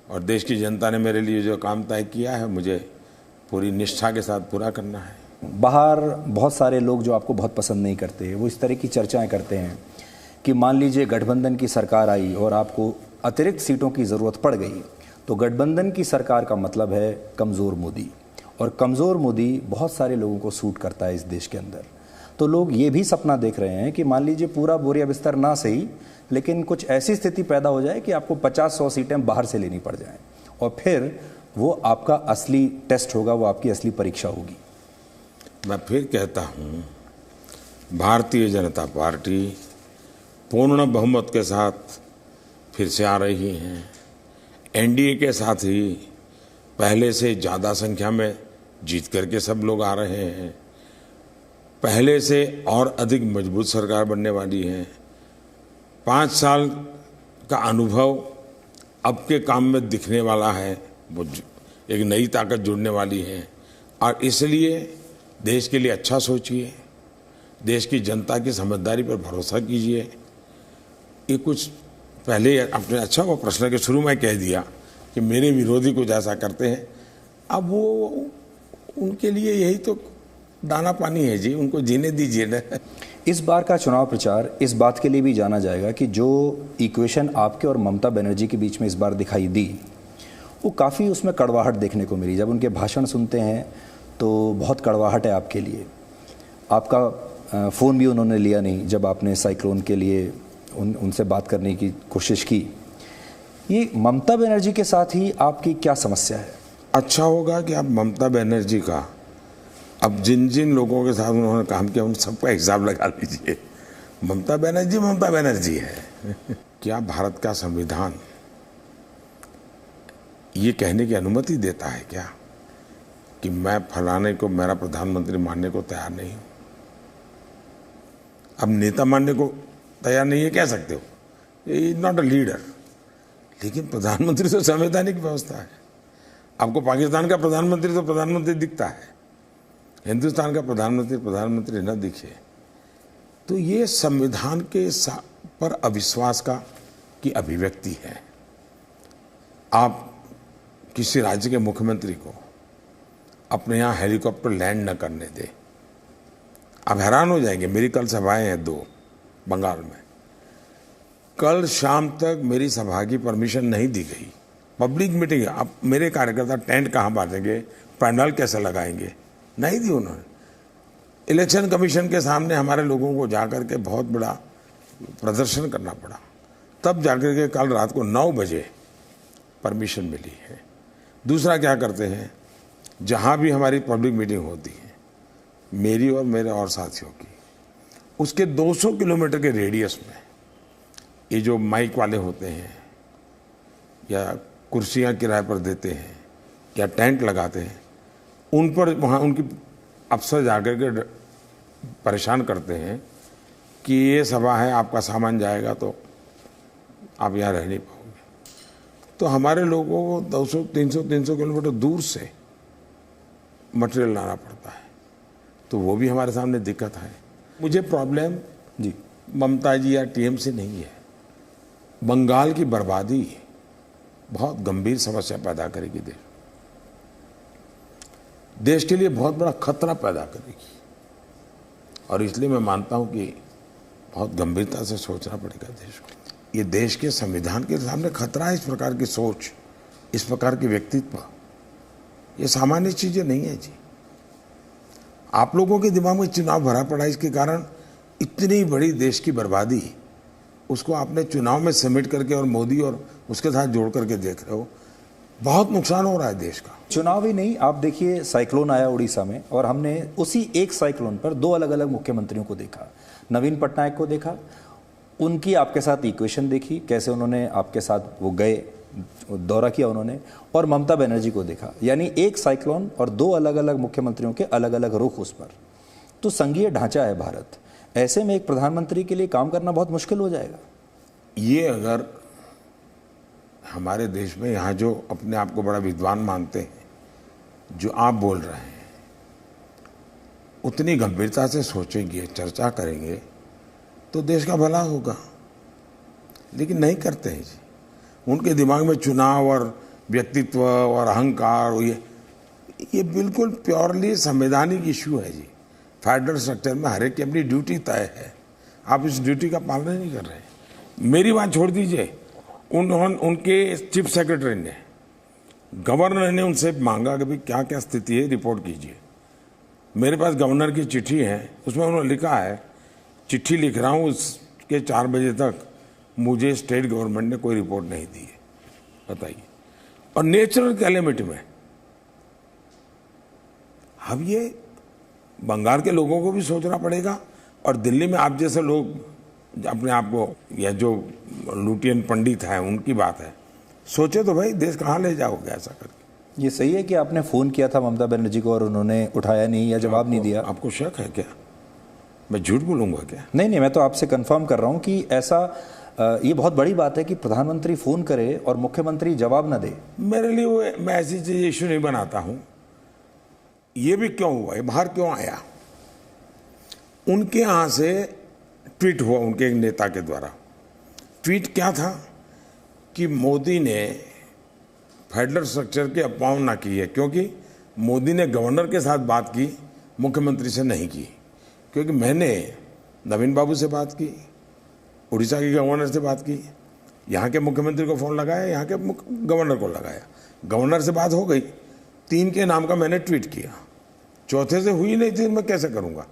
और देश की जनता ने मेरे लिए जो काम तय किया है मुझे पूरी निष्ठा के साथ पूरा करना है। बाहर बहुत सारे लोग जो आपको बहुत पसंद नहीं करते, वो इस तरह की चर्चाएं करते हैं कि मान लीजिए गठबंधन की सरकार आई और आपको अतिरिक्त सीटों की ज़रूरत पड़ गई, तो गठबंधन की सरकार का मतलब है कमज़ोर मोदी, और कमज़ोर मोदी बहुत सारे लोगों को सूट करता है इस देश के अंदर। तो लोग ये भी सपना देख रहे हैं कि मान लीजिए पूरा बोरिया बिस्तर ना सही, लेकिन कुछ ऐसी स्थिति पैदा हो जाए कि आपको 50-100 सीटें बाहर से लेनी पड़ जाएं और फिर वो आपका असली टेस्ट होगा, वो आपकी असली परीक्षा होगी। मैं फिर कहता हूँ, भारतीय जनता पार्टी पूर्ण बहुमत के साथ फिर से आ रही है। एनडीए के साथ ही पहले से ज़्यादा संख्या में जीत करके सब लोग आ रहे हैं। पहले से और अधिक मजबूत सरकार बनने वाली है। 5 साल का अनुभव अब के काम में दिखने वाला है, वो एक नई ताकत जुड़ने वाली है। और इसलिए देश के लिए अच्छा सोचिए, देश की जनता की समझदारी पर भरोसा कीजिए। ये कुछ पहले अपने अच्छा वो प्रश्न के शुरू में कह दिया कि मेरे विरोधी कुछ ऐसा करते हैं, अब वो उनके लिए यही तो दाना पानी है जी, उनको जीने दीजिए ना। इस बार का चुनाव प्रचार इस बात के लिए भी जाना जाएगा कि जो इक्वेशन आपके और ममता बनर्जी के बीच में इस बार दिखाई दी, वो काफ़ी उसमें कड़वाहट देखने को मिली। जब उनके भाषण सुनते हैं तो बहुत कड़वाहट है आपके लिए। आपका फ़ोन भी उन्होंने लिया नहीं जब आपने साइक्लोन के लिए उनसे बात करने की कोशिश की। ये ममता बनर्जी के साथ ही आपकी क्या समस्या है? अच्छा होगा कि आप ममता बनर्जी का, अब जिन जिन लोगों के साथ उन्होंने काम किया उन सबका हिसाब लगा लीजिए। ममता बनर्जी है। क्या भारत का संविधान ये कहने की अनुमति देता है क्या कि मैं फलाने को मेरा प्रधानमंत्री मानने को तैयार नहीं हूं? अब नेता मानने को तैयार नहीं है कह सकते हो, इज नॉट अ लीडर, लेकिन प्रधानमंत्री तो संवैधानिक व्यवस्था है। आपको पाकिस्तान का प्रधानमंत्री तो प्रधानमंत्री दिखता है, हिंदुस्तान का प्रधानमंत्री न दिखे, तो ये संविधान के पर अविश्वास की अभिव्यक्ति है। आप किसी राज्य के मुख्यमंत्री को अपने यहाँ हेलीकॉप्टर लैंड न करने दे, आप हैरान हो जाएंगे। मेरी कल सभाएं हैं 2 बंगाल में। कल शाम तक मेरी सभा की परमिशन नहीं दी गई। पब्लिक मीटिंग है, अब मेरे कार्यकर्ता टेंट कहाँ बांधेंगे, पंडाल कैसे लगाएंगे, नहीं दी उन्होंने। इलेक्शन कमीशन के सामने हमारे लोगों को जाकर के बहुत बड़ा प्रदर्शन करना पड़ा, तब जाकर के कल रात को 9 बजे परमिशन मिली है। दूसरा क्या करते हैं, जहाँ भी हमारी पब्लिक मीटिंग होती है, मेरी और मेरे और साथियों की, उसके 200 किलोमीटर के रेडियस में ये जो माइक वाले होते हैं या कुर्सियाँ किराए पर देते हैं या टेंट लगाते हैं, उन पर वहाँ उनकी अफसर जाकर के परेशान करते हैं कि ये सभा है, आपका सामान जाएगा तो आप यहाँ रह नहीं पाओगे। तो हमारे लोगों को 200-300 किलोमीटर दूर से मटेरियल लाना पड़ता है, तो वो भी हमारे सामने दिक्कत है। मुझे प्रॉब्लम जी ममता जी या टीएमसी नहीं है, बंगाल की बर्बादी बहुत गंभीर समस्या पैदा करेगी, देश के लिए बहुत बड़ा खतरा पैदा करेगी। और इसलिए मैं मानता हूं कि बहुत गंभीरता से सोचना पड़ेगा देश को। ये देश के संविधान के सामने खतरा है। इस प्रकार की सोच, इस प्रकार के व्यक्तित्व, ये सामान्य चीजें नहीं है जी। आप लोगों के दिमाग में चुनाव भरा पड़ा, इसके कारण इतनी बड़ी देश की बर्बादी, उसको आपने चुनाव में समेट करके और मोदी और उसके साथ जोड़ करके देख रहे हो। बहुत नुकसान हो रहा है देश का। चुनाव ही नहीं, आप देखिए साइक्लोन आया उड़ीसा में, और हमने उसी एक साइक्लोन पर 2 अलग अलग मुख्यमंत्रियों को देखा। नवीन पटनायक को देखा, उनकी आपके साथ इक्वेशन देखी, कैसे उन्होंने आपके साथ वो गए, दौरा किया उन्होंने, और ममता बनर्जी को देखा। यानी एक साइक्लोन और 2 अलग अलग मुख्यमंत्रियों के अलग अलग रुख उस पर। तो संघीय ढांचा है भारत, ऐसे में एक प्रधानमंत्री के लिए काम करना बहुत मुश्किल हो जाएगा। ये अगर हमारे देश में यहाँ जो अपने आप को बड़ा विद्वान मानते हैं, जो आप बोल रहे हैं, उतनी गंभीरता से सोचेंगे, चर्चा करेंगे तो देश का भला होगा, लेकिन नहीं करते हैं जी। उनके दिमाग में चुनाव और व्यक्तित्व और अहंकार, ये बिल्कुल प्योरली संवैधानिक इश्यू है जी। फेडरल स्ट्रक्चर में हर एक की अपनी ड्यूटी तय है, आप इस ड्यूटी का पालन नहीं कर रहे। मेरी बात छोड़ दीजिए, उनके चीफ सेक्रेटरी ने, गवर्नर ने उनसे मांगा कि भाई क्या क्या स्थिति है, रिपोर्ट कीजिए। मेरे पास गवर्नर की चिट्ठी है, उसमें उन्होंने लिखा है, चिट्ठी लिख रहा हूँ, उसके 4 बजे तक मुझे स्टेट गवर्नमेंट ने कोई रिपोर्ट नहीं दी है, बताइए। और नेचुरल कैलेमिटी में अब ये बंगाल के लोगों को भी सोचना पड़ेगा, और दिल्ली में आप जैसे लोग अपने आप को, या जो लुटियन पंडित हैं उनकी बात है, सोचे तो भाई देश कहाँ ले जाओगे ऐसा करके। ये सही है कि आपने फ़ोन किया था ममता बनर्जी को और उन्होंने उठाया नहीं या जवाब नहीं दिया? आपको शक है क्या? मैं झूठ बोलूँगा क्या? नहीं नहीं, मैं तो आपसे कंफर्म कर रहा हूं कि ऐसा ये बहुत बड़ी बात है कि प्रधानमंत्री फोन करे और मुख्यमंत्री जवाब न दे। मेरे लिए वो, मैं ऐसी चीज इश्यू नहीं बनाता हूं। ये भी क्यों हुआ, ये बाहर क्यों आया? उनके यहां से ट्वीट हुआ, उनके एक नेता के द्वारा। ट्वीट क्या था कि मोदी ने फेडरल स्ट्रक्चर की अवमानना की है, क्योंकि मोदी ने गवर्नर के साथ बात की, मुख्यमंत्री से नहीं की। क्योंकि मैंने नवीन बाबू से बात की, उड़ीसा के गवर्नर से बात की, यहाँ के मुख्यमंत्री को फ़ोन लगाया, यहाँ के गवर्नर को लगाया, गवर्नर से बात हो गई, 3 के नाम का मैंने ट्वीट किया, चौथे से हुई नहीं थी, मैं कैसे करूँगा?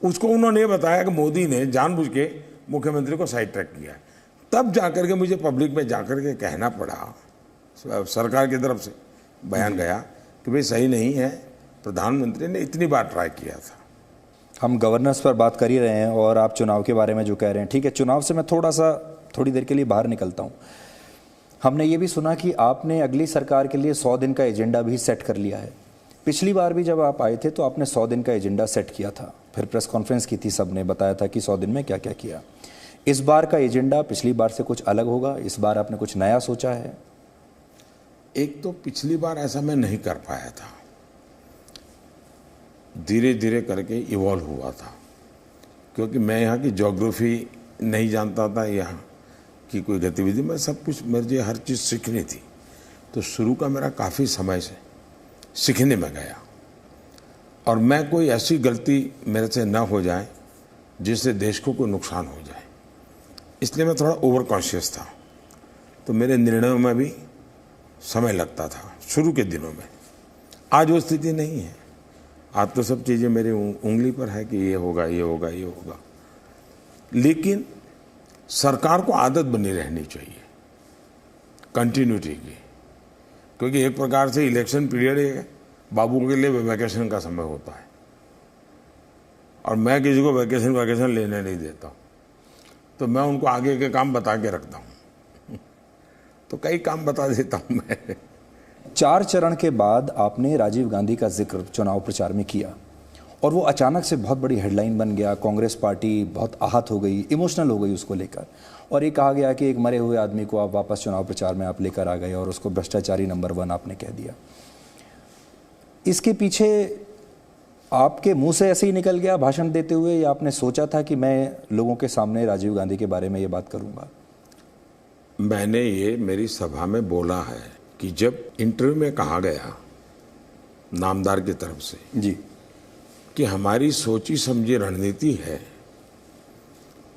उसको उन्होंने बताया कि मोदी ने जानबूझ के मुख्यमंत्री को साइड ट्रैक किया है। तब जाकर के मुझे पब्लिक में जाकर के कहना पड़ा, सरकार की तरफ से बयान गया कि भाई सही नहीं है, प्रधानमंत्री ने इतनी बार ट्राई किया था। हम गवर्नेंस पर बात कर ही रहे हैं और आप चुनाव के बारे में जो कह रहे हैं, ठीक है, चुनाव से मैं थोड़ी देर के लिए बाहर निकलता हूं। हमने ये भी सुना कि आपने अगली सरकार के लिए 100 दिन का एजेंडा भी सेट कर लिया है। पिछली बार भी जब आप आए थे तो आपने 100 दिन का एजेंडा सेट किया था, फिर प्रेस कॉन्फ्रेंस की थी, सबने बताया था कि 100 दिन में क्या क्या किया। इस बार का एजेंडा पिछली बार से कुछ अलग होगा? इस बार आपने कुछ नया सोचा है? एक तो पिछली बार ऐसा मैं नहीं कर पाया था, धीरे धीरे करके इवॉल्व हुआ था, क्योंकि मैं यहाँ की ज्योग्राफी नहीं जानता था, यहाँ की कोई गतिविधि, मैं सब कुछ, मुझे हर चीज़ सीखनी थी। तो शुरू का मेरा काफ़ी समय से सीखने में गया, और मैं कोई ऐसी गलती मेरे से ना हो जाए जिससे देश को कोई नुकसान हो जाए, इसलिए मैं थोड़ा ओवर कॉन्शियस था। तो मेरे निर्णयों में भी समय लगता था शुरू के दिनों में। आज वो स्थिति नहीं है, आज तो सब चीज़ें मेरी उंगली पर है कि ये होगा, ये होगा, ये होगा। लेकिन सरकार को आदत बनी रहनी चाहिए कंटिन्यूटी की, क्योंकि एक प्रकार से इलेक्शन पीरियड है, बाबू के लिए वैकेशन का समय होता है, और मैं किसी को वैकेशन लेने नहीं देता हूँ। तो मैं उनको आगे के काम बता के रखता हूँ तो कई काम बता देता हूँ मैं। 4 चरण के बाद आपने राजीव गांधी का जिक्र चुनाव प्रचार में किया और वो अचानक से बहुत बड़ी हेडलाइन बन गया। कांग्रेस पार्टी बहुत आहत हो गई, इमोशनल हो गई उसको लेकर, और ये कहा गया कि एक मरे हुए आदमी को आप वापस चुनाव प्रचार में आप लेकर आ गए और उसको भ्रष्टाचारी नंबर 1 आपने कह दिया। इसके पीछे आपके मुंह से ऐसे ही निकल गया भाषण देते हुए, या आपने सोचा था कि मैं लोगों के सामने राजीव गांधी के बारे में ये बात करूंगा? मैंने ये मेरी सभा में बोला है कि जब इंटरव्यू में कहा गया नामदार की तरफ से जी कि हमारी सोची समझी रणनीति है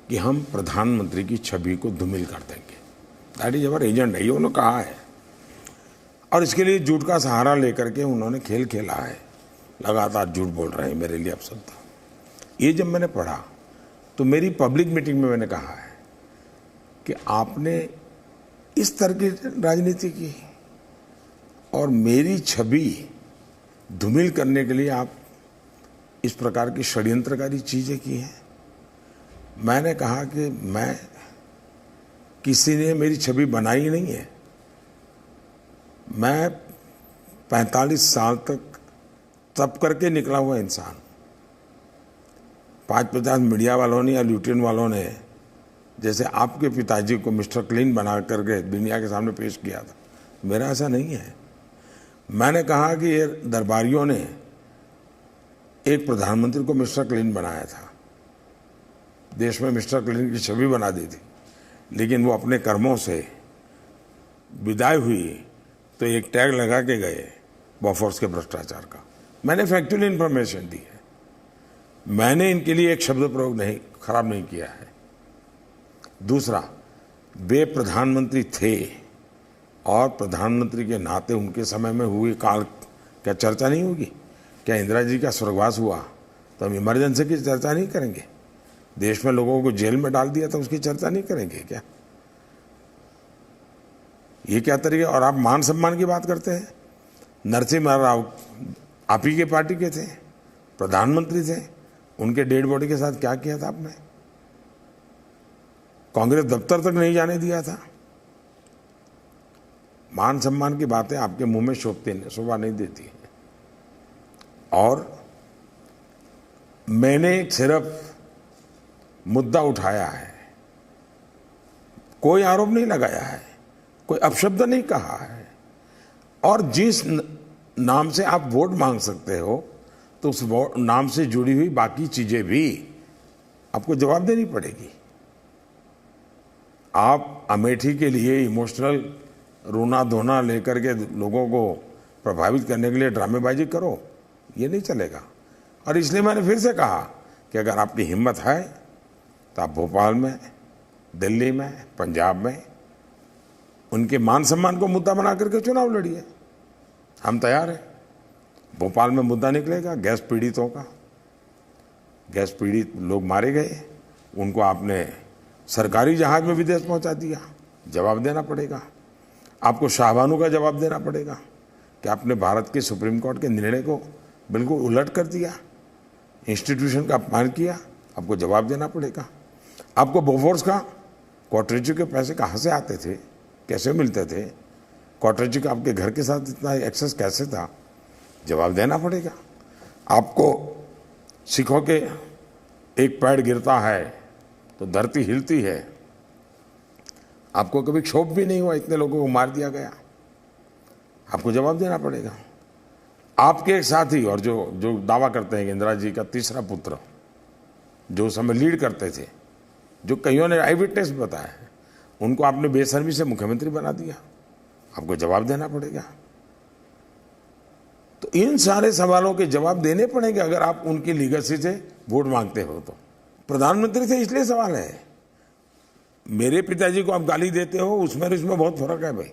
कि हम प्रधानमंत्री की छवि को धूमिल कर देंगे, दैट इज अवर एजेंडा, ये उन्होंने कहा है। और इसके लिए झूठ का सहारा लेकर के उन्होंने खेल खेला है, लगातार झूठ बोल रहे हैं, मेरे लिए अपशब्द था। ये जब मैंने पढ़ा तो मेरी पब्लिक मीटिंग में मैंने कहा है कि आपने इस तरह की राजनीति की और मेरी छवि धूमिल करने के लिए आप इस प्रकार की षड्यंत्रकारी चीजें की हैं। मैंने कहा कि मैं, किसी ने मेरी छवि बनाई नहीं है। मैं 45 साल तक तप करके निकला हुआ इंसान, 5-50 मीडिया वालों ने या ल्यूटियन वालों ने जैसे आपके पिताजी को मिस्टर क्लीन बना करके दुनिया के सामने पेश किया था, मेरा ऐसा नहीं है। मैंने कहा कि ये दरबारियों ने एक प्रधानमंत्री को मिस्टर क्लीन बनाया था, देश में मिस्टर क्लीन की छवि बना दी थी, लेकिन वो अपने कर्मों से विदाई हुई तो एक टैग लगा के गए बॉफोर्स के भ्रष्टाचार का। मैंने फैक्चुअल इंफॉर्मेशन दी है, मैंने इनके लिए एक शब्द प्रयोग खराब नहीं किया है। दूसरा, वे प्रधानमंत्री थे और प्रधानमंत्री के नाते उनके समय में हुए काल क्या चर्चा नहीं होगी? क्या इंदिरा जी का स्वर्गवास हुआ तो हम इमरजेंसी की चर्चा नहीं करेंगे? देश में लोगों को जेल में डाल दिया तो उसकी चर्चा नहीं करेंगे क्या? ये क्या तरीका? और आप मान सम्मान की बात करते हैं। नरसिम्हा राव आप ही के पार्टी के थे, प्रधानमंत्री थे, उनके डेड बॉडी के साथ क्या किया था आपने? कांग्रेस दफ्तर तक नहीं जाने दिया था। मान सम्मान की बातें आपके मुंह में शोभा नहीं देती है। और मैंने सिर्फ मुद्दा उठाया है, कोई आरोप नहीं लगाया है, कोई अपशब्द नहीं कहा है, और जिस नाम से आप वोट मांग सकते हो तो उस नाम से जुड़ी हुई बाकी चीजें भी आपको जवाब देनी पड़ेगी। आप अमेठी के लिए इमोशनल रोना धोना लेकर के लोगों को प्रभावित करने के लिए ड्रामेबाजी करो, ये नहीं चलेगा। और इसलिए मैंने फिर से कहा कि अगर आपकी हिम्मत है तो आप भोपाल में, दिल्ली में, पंजाब में उनके मान सम्मान को मुद्दा बना करके चुनाव लड़िए, हम तैयार हैं। भोपाल में मुद्दा निकलेगा गैस पीड़ितों का, गैस पीड़ित लोग मारे गए, उनको आपने सरकारी जहाज में विदेश पहुंचा दिया, जवाब देना पड़ेगा। आपको शाहबानू का जवाब देना पड़ेगा कि आपने भारत के सुप्रीम कोर्ट के निर्णय को बिल्कुल उलट कर दिया, इंस्टीट्यूशन का अपमान किया, आपको जवाब देना पड़ेगा। आपको बोफोर्स का क्वार्टरजी के पैसे कहाँ से आते थे, कैसे मिलते थे, क्वार्टरजी का आपके घर के साथ इतना एक्सेस कैसे था, जवाब देना पड़ेगा। आपको सिखों के एक पैर गिरता है तो धरती हिलती है, आपको कभी क्षोभ भी नहीं हुआ, इतने लोगों को मार दिया गया, आपको जवाब देना पड़ेगा। आपके एक साथी और जो दावा करते हैं कि इंदिरा जी का तीसरा पुत्र जो उस समय लीड करते थे, जो कईयों ने आई विटनेस बताया, उनको आपने बेशर्मी से मुख्यमंत्री बना दिया, आपको जवाब देना पड़ेगा। तो इन सारे सवालों के जवाब देने पड़ेंगे अगर आप उनकी लीगेसी से वोट मांगते हो तो। प्रधानमंत्री से इसलिए सवाल है, मेरे पिताजी को आप गाली देते हो, उसमें बहुत फर्क है भाई।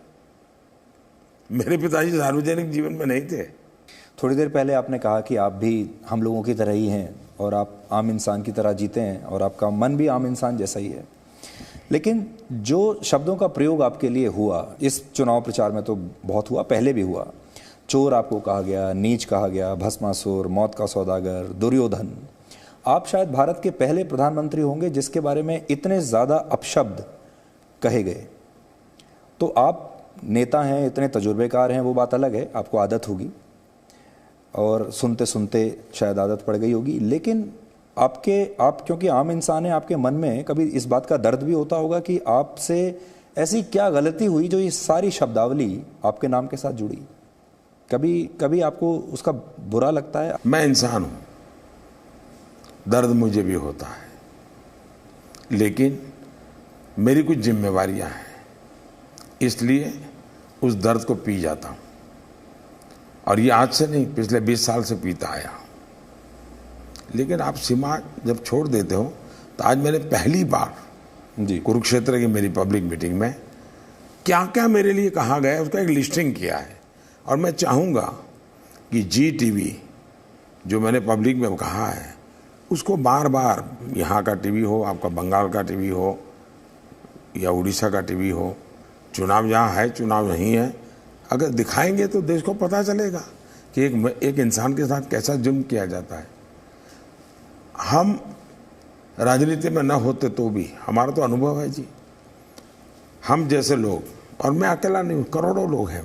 मेरे पिताजी सार्वजनिक जीवन में नहीं थे। थोड़ी देर पहले आपने कहा कि आप भी हम लोगों की तरह ही हैं और आप आम इंसान की तरह जीते हैं और आपका मन भी आम इंसान जैसा ही है, लेकिन जो शब्दों का प्रयोग आपके लिए हुआ इस चुनाव प्रचार में तो बहुत हुआ, पहले भी हुआ। चोर आपको कहा गया, नीच कहा गया, भस्मासुर, मौत का सौदागर, दुर्योधन। आप शायद भारत के पहले प्रधानमंत्री होंगे जिसके बारे में इतने ज़्यादा अपशब्द कहे गए। तो आप नेता हैं, इतने तजुर्बेकार हैं, वो बात अलग है, आपको आदत होगी और सुनते सुनते शायद आदत पड़ गई होगी, लेकिन आप क्योंकि आम इंसान हैं, आपके मन में कभी इस बात का दर्द भी होता होगा कि आपसे ऐसी क्या गलती हुई जो ये सारी शब्दावली आपके नाम के साथ जुड़ी। कभी आपको उसका बुरा लगता है? मैं इंसान हूं, दर्द मुझे भी होता है, लेकिन मेरी कुछ जिम्मेवारियां हैं, इसलिए उस दर्द को पी जाता हूं। और ये आज से नहीं, पिछले 20 साल से पीता आया। लेकिन आप सीमा जब छोड़ देते हो तो आज मैंने पहली बार जी कुरुक्षेत्र की मेरी पब्लिक मीटिंग में क्या क्या मेरे लिए कहा गया उसका एक लिस्टिंग किया है। और मैं चाहूँगा कि जी टीवी जो मैंने पब्लिक में कहा है उसको बार बार, यहाँ का टीवी हो, आपका बंगाल का टीवी हो या उड़ीसा का टीवी हो, चुनाव जहाँ है चुनाव नहीं है, अगर दिखाएंगे तो देश को पता चलेगा कि एक इंसान के साथ कैसा जुल्म किया जाता है। हम राजनीति में न होते तो भी हमारा तो अनुभव है जी। हम जैसे लोग, और मैं अकेला नहीं हूँ, करोड़ों लोग हैं,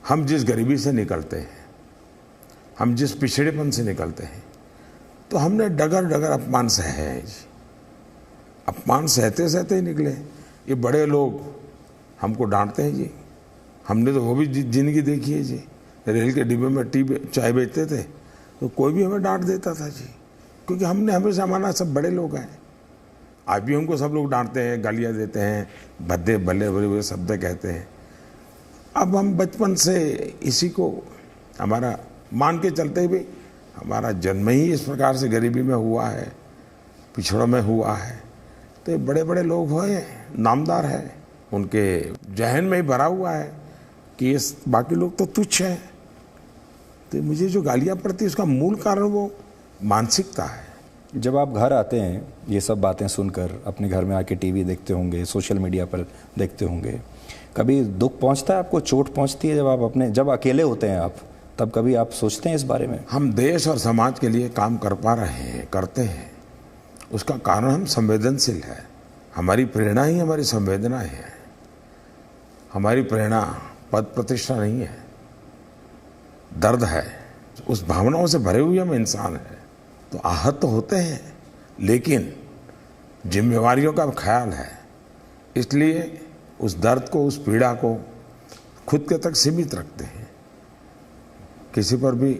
हम जिस गरीबी से निकलते हैं, हम जिस पिछड़ेपन से निकलते हैं, तो हमने डगर डगर अपमान सहे हैं जी। अपमान सहते सहते ही निकले। ये बड़े लोग हमको डांटते हैं जी, हमने तो वो भी जिंदगी देखी है जी। रेल के डिब्बे में चाय बेचते थे तो कोई भी हमें डांट देता था जी, क्योंकि हमने हमेशा माना सब बड़े लोग हैं। आज भी हमको सब लोग डांटते हैं, गालियाँ देते हैं, भद्दे भले भले हुए शब्द कहते हैं। अब हम बचपन से इसी को हमारा मान के चलते हुए, हमारा जन्म ही इस प्रकार से गरीबी में हुआ है, पिछड़ों में हुआ है। तो ये बड़े बड़े लोग हुए, नामदार है, उनके जहन में ही भरा हुआ है कि ये बाकी लोग तो तुच्छ हैं। तो मुझे जो गालियाँ पड़ती है उसका मूल कारण वो मानसिकता है। जब आप घर आते हैं ये सब बातें सुनकर, अपने घर में आके टीवी देखते होंगे, सोशल मीडिया पर देखते होंगे, कभी दुख पहुंचता है आपको, चोट पहुंचती है जब अकेले होते हैं आप, तब कभी आप सोचते हैं इस बारे में? हम देश और समाज के लिए काम कर पा रहे हैं, करते हैं, उसका कारण हम संवेदनशील है। हमारी प्रेरणा ही हमारी संवेदना है। हमारी प्रेरणा पद प्रतिष्ठा नहीं है, दर्द है। उस भावनाओं से भरे हुए हम इंसान हैं। तो आहत तो होते हैं, लेकिन जिम्मेवारियों का ख्याल है, इसलिए उस दर्द को, उस पीड़ा को खुद के तक सीमित रखते हैं। किसी पर भी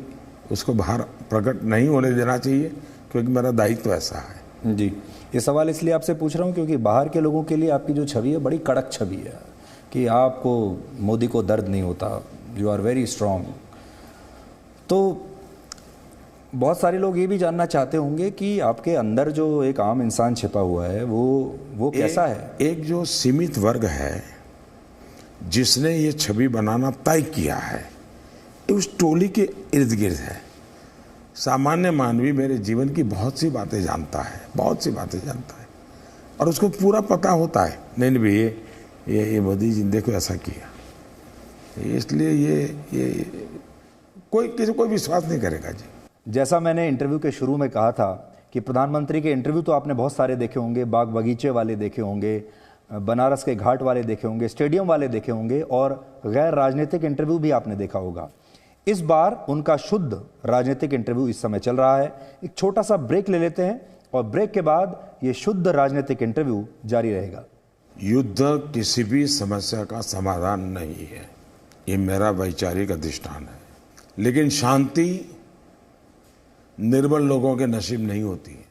उसको बाहर प्रकट नहीं होने देना चाहिए, क्योंकि मेरा दायित्व ऐसा है। जी, ये सवाल इसलिए आपसे पूछ रहा हूँ क्योंकि बाहर के लोगों के लिए आपकी जो छवि है बड़ी कड़क छवि है कि आपको, मोदी को दर्द नहीं होता, यू आर वेरी स्ट्रांग। तो बहुत सारे लोग ये भी जानना चाहते होंगे कि आपके अंदर जो एक आम इंसान छिपा हुआ है वो कैसा है? एक जो सीमित वर्ग है जिसने ये छवि बनाना तय किया है, ये उस टोली के इर्द गिर्द है। सामान्य मानवी मेरे जीवन की बहुत सी बातें जानता है, बहुत सी बातें जानता है, और उसको पूरा पता होता है, नहीं भाई ये मोदी जी ने देखो ऐसा किया, इसलिए ये कोई विश्वास नहीं करेगा जी। जैसा मैंने इंटरव्यू के शुरू में कहा था कि प्रधानमंत्री के इंटरव्यू तो आपने बहुत सारे देखे होंगे, बाग बगीचे वाले देखे होंगे, बनारस के घाट वाले देखे होंगे, स्टेडियम वाले देखे होंगे, और गैर राजनीतिक इंटरव्यू भी आपने देखा होगा। इस बार उनका शुद्ध राजनीतिक इंटरव्यू इस समय चल रहा है। एक छोटा सा ब्रेक ले लेते हैं और ब्रेक के बाद ये शुद्ध राजनीतिक इंटरव्यू जारी रहेगा। युद्ध किसी भी समस्या का समाधान नहीं है, ये मेरा वैचारिक अधिष्ठान है, लेकिन शांति निर्बल लोगों के नसीब नहीं होती है।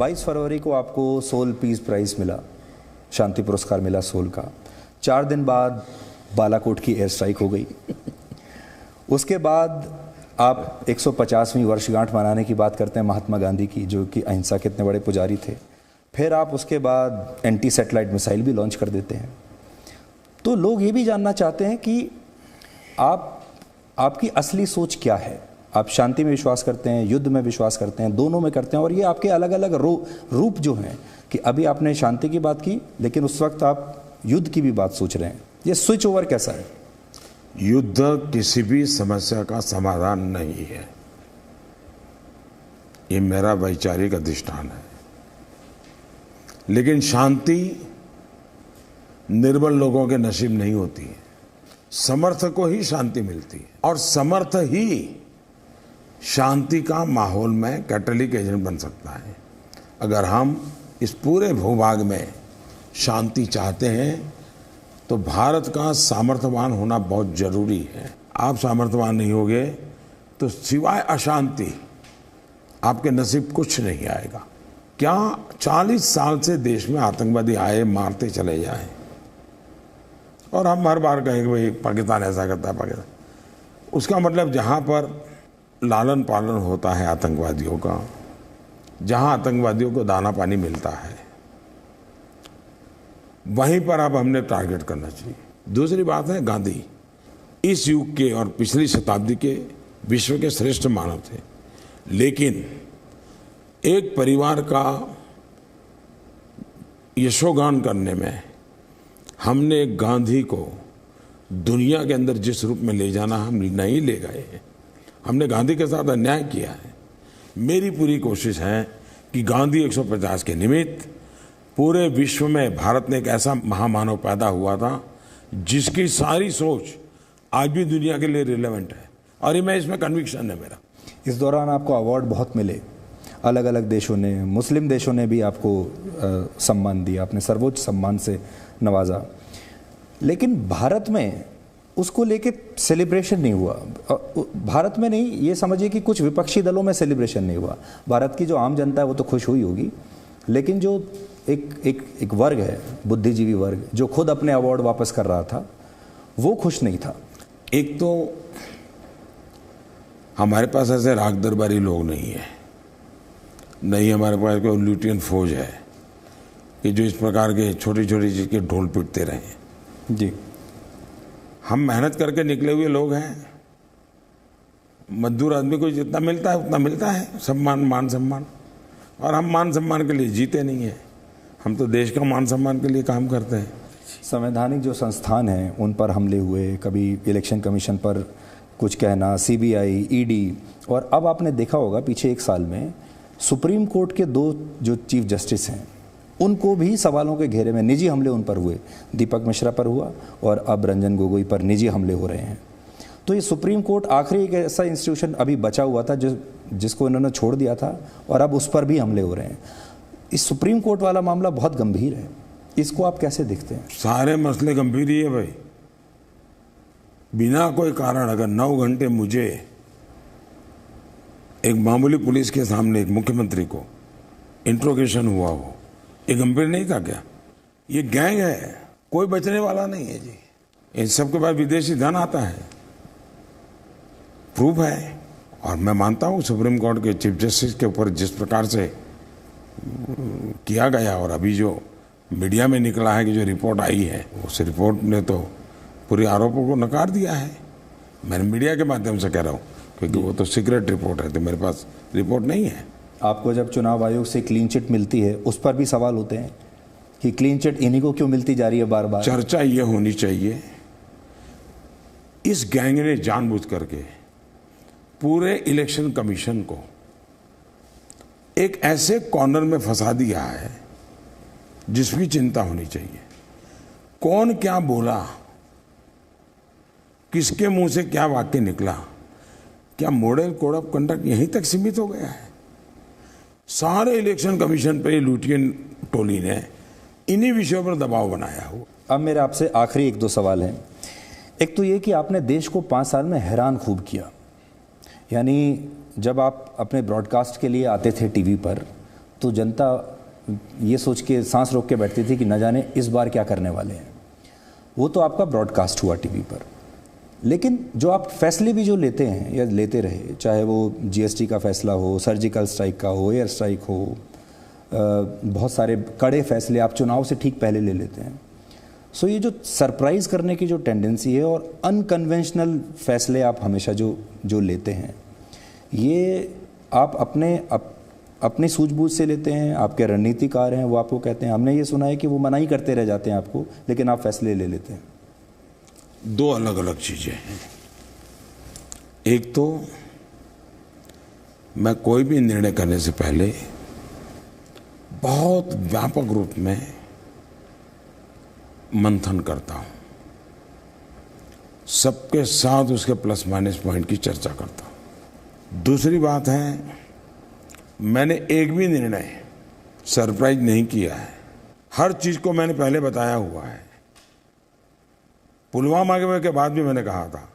22 फरवरी को आपको सोल पीस प्राइज़ मिला, शांति पुरस्कार मिला सोल का। 4 दिन बाद बालाकोट की एयर स्ट्राइक हो गई। उसके बाद आप 150वीं वर्षगांठ मनाने की बात करते हैं महात्मा गांधी की, जो कि अहिंसा के इतने बड़े पुजारी थे। फिर आप उसके बाद एंटी सैटेलाइट मिसाइल भी लॉन्च कर देते हैं। तो लोग ये भी जानना चाहते हैं कि आपकी असली सोच क्या है। आप शांति में विश्वास करते हैं, युद्ध में विश्वास करते हैं, दोनों में करते हैं, और ये आपके अलग अलग रूप जो हैं, कि अभी आपने शांति की बात की लेकिन उस वक्त आप युद्ध की भी बात सोच रहे हैं। ये स्विच ओवर कैसा है? युद्ध किसी भी समस्या का समाधान नहीं है, ये मेरा वैचारिक अधिष्ठान है। लेकिन शांति निर्बल लोगों के नसीब नहीं होती है, समर्थ को ही शांति मिलती है, और समर्थ ही शांति का माहौल में कैटलिक एजेंट बन सकता है। अगर हम इस पूरे भूभाग में शांति चाहते हैं तो भारत का सामर्थ्यवान होना बहुत जरूरी है। आप सामर्थ्यवान नहीं होगे तो सिवाय अशांति आपके नसीब कुछ नहीं आएगा। क्या 40 साल से देश में आतंकवादी आए, मारते चले जाएं, और हम हर बार कहेंगे भाई पाकिस्तान ऐसा करता है, पाकिस्तान। उसका मतलब जहाँ पर लालन पालन होता है आतंकवादियों का, जहाँ आतंकवादियों को दाना पानी मिलता है, वहीं पर अब हमने टारगेट करना चाहिए। दूसरी बात है, गांधी इस युग के और पिछली शताब्दी के विश्व के श्रेष्ठ मानव थे, लेकिन एक परिवार का यशोगान करने में हमने गांधी को दुनिया के अंदर जिस रूप में ले जाना हम नहीं ले गए हैं। हमने गांधी के साथ अन्याय किया है। मेरी पूरी कोशिश है कि गांधी 150 के निमित्त पूरे विश्व में भारत ने एक ऐसा महामानव पैदा हुआ था जिसकी सारी सोच आज भी दुनिया के लिए रिलेवेंट है, और ये मैं इसमें कन्विक्शन है मेरा। इस दौरान आपको अवार्ड बहुत मिले, अलग अलग देशों ने, मुस्लिम देशों ने भी आपको सम्मान दिया, आपने सर्वोच्च सम्मान से नवाजा, लेकिन भारत में उसको लेके सेलिब्रेशन नहीं हुआ। भारत में नहीं, ये समझिए कि कुछ विपक्षी दलों में सेलिब्रेशन नहीं हुआ। भारत की जो आम जनता है वो तो खुश हुई होगी, लेकिन जो एक वर्ग है, बुद्धिजीवी वर्ग, जो खुद अपने अवार्ड वापस कर रहा था, वो खुश नहीं था। एक तो हमारे पास ऐसे राग दरबारी लोग नहीं है, नहीं हमारे पास कोई लुटियन फौज है कि जो इस प्रकार के छोटी छोटी चीज के ढोल पीटते रहे जी। हम मेहनत करके निकले हुए लोग हैं। मजदूर आदमी को जितना मिलता है उतना मिलता है, सम्मान, मान सम्मान, और हम मान सम्मान के लिए जीते नहीं हैं, हम तो देश का मान सम्मान के लिए काम करते हैं। संवैधानिक जो संस्थान हैं उन पर हमले हुए, कभी इलेक्शन कमीशन पर कुछ कहना, सीबीआई, ईडी, और अब आपने देखा होगा पीछे 1 साल में सुप्रीम कोर्ट के 2 जो चीफ जस्टिस हैं उनको भी सवालों के घेरे में निजी हमले उन पर हुए। दीपक मिश्रा पर हुआ और अब रंजन गोगोई पर निजी हमले हो रहे हैं। तो ये सुप्रीम कोर्ट आखिरी एक ऐसा इंस्टीट्यूशन अभी बचा हुआ था जिसको इन्होंने छोड़ दिया था, और अब उस पर भी हमले हो रहे हैं। इस सुप्रीम कोर्ट वाला मामला बहुत गंभीर है, इसको आप कैसे देखते हैं? सारे मसले गंभीर ही है भाई। बिना कोई कारण अगर 9 घंटे मुझे एक मामूली पुलिस के सामने एक मुख्यमंत्री को इंट्रोगेशन हुआ हो, ये गंभीर नहीं था क्या? ये गैंग है, कोई बचने वाला नहीं है जी। इन सबके बाद विदेशी धन आता है, प्रूफ है। और मैं मानता हूँ सुप्रीम कोर्ट के चीफ जस्टिस के ऊपर जिस प्रकार से किया गया, और अभी जो मीडिया में निकला है कि जो रिपोर्ट आई है, उस रिपोर्ट ने तो पूरे आरोपों को नकार दिया है। मैंने मीडिया के माध्यम से कह रहा हूँ, क्योंकि वो तो सीक्रेट रिपोर्ट है, तो मेरे पास रिपोर्ट नहीं है। आपको जब चुनाव आयोग से क्लीन चिट मिलती है उस पर भी सवाल होते हैं कि क्लीन चिट इन्हीं को क्यों मिलती जा रही है बार बार? चर्चा ये होनी चाहिए, इस गैंग ने जानबूझ करके पूरे इलेक्शन कमीशन को एक ऐसे कॉर्नर में फंसा दिया है जिसकी चिंता होनी चाहिए। कौन क्या बोला, किसके मुंह से क्या वाक्य निकला, क्या मॉडल कोड ऑफ कंडक्ट यहीं तक सीमित हो गया है? सारे इलेक्शन कमीशन पे लुटियन टोली ने इन्हीं विषयों पर दबाव बनाया हुआ। अब मेरे आपसे आखिरी 1-2 सवाल हैं। एक तो ये कि आपने देश को 5 साल में हैरान खूब किया, यानी जब आप अपने ब्रॉडकास्ट के लिए आते थे टीवी पर तो जनता ये सोच के सांस रोक के बैठती थी कि न जाने इस बार क्या करने वाले हैं। वो तो आपका ब्रॉडकास्ट हुआ टीवी पर, लेकिन जो आप फैसले भी जो लेते हैं या लेते रहे, चाहे वो जीएसटी का फैसला हो, सर्जिकल स्ट्राइक का हो, एयर स्ट्राइक हो, बहुत सारे कड़े फैसले आप चुनाव से ठीक पहले ले लेते हैं। सो ये जो सरप्राइज़ करने की जो टेंडेंसी है और अनकन्वेंशनल फैसले आप हमेशा जो लेते हैं, ये आप अपनी सूझबूझ से लेते हैं। आपके रणनीतिकार हैं, वो आपको कहते हैं, हमने ये सुना है कि वो मना ही करते रह जाते हैं आपको, लेकिन आप फैसले ले लेते हैं। दो अलग अलग चीजें हैं। एक तो मैं कोई भी निर्णय करने से पहले बहुत व्यापक रूप में मंथन करता हूं, सबके साथ उसके प्लस माइनस पॉइंट की चर्चा करता हूं। दूसरी बात है, मैंने एक भी निर्णय सरप्राइज नहीं किया है। हर चीज को मैंने पहले बताया हुआ है। पुलवामा के बाद भी मैंने कहा था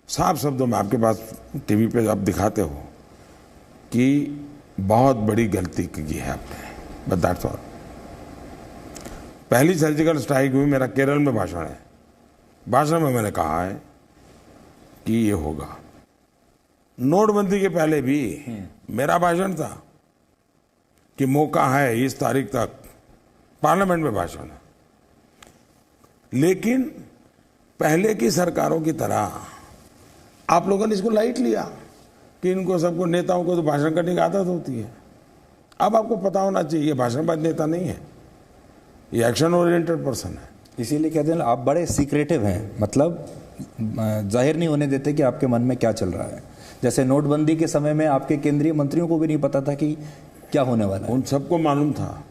साफ शब्दों में, आपके पास टीवी पे आप दिखाते हो कि बहुत बड़ी गलती की है आपने, बट दैट्स ऑल। पहली सर्जिकल स्ट्राइक हुई, मेरा केरल में भाषण है, भाषण में मैंने कहा है कि ये होगा। नोटबंदी के पहले भी मेरा भाषण था कि मौका है इस तारीख तक, पार्लियामेंट में भाषण है। लेकिन पहले की सरकारों की तरह आप लोगों ने इसको लाइट लिया कि इनको सबको, नेताओं को तो भाषण करने की आदत होती है। अब आपको पता होना चाहिए ये भाषणबाज नेता नहीं है, ये एक्शन ओरिएंटेड पर्सन है। इसीलिए कहते हैं आप बड़े सीक्रेटिव हैं, मतलब जाहिर नहीं होने देते कि आपके मन में क्या चल रहा है। जैसे नोटबंदी के समय में आपके केंद्रीय मंत्रियों को भी नहीं पता था कि क्या होने वाला है। उन सबको मालूम था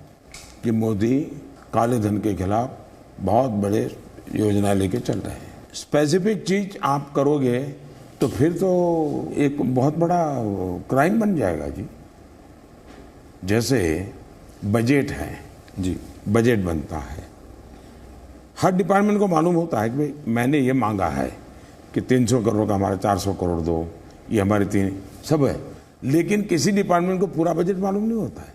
कि मोदी काले धन के खिलाफ बहुत बड़े योजना लेके चल रहे हैं। स्पेसिफिक चीज आप करोगे तो फिर तो एक बहुत बड़ा क्राइम बन जाएगा जी। जैसे बजट है जी, बजट बनता है, हर डिपार्टमेंट को मालूम होता है कि भाई मैंने ये मांगा है कि 300 करोड़ का हमारा 400 करोड़ दो, ये हमारे 3 सब है। लेकिन किसी डिपार्टमेंट को पूरा बजट मालूम नहीं होता है।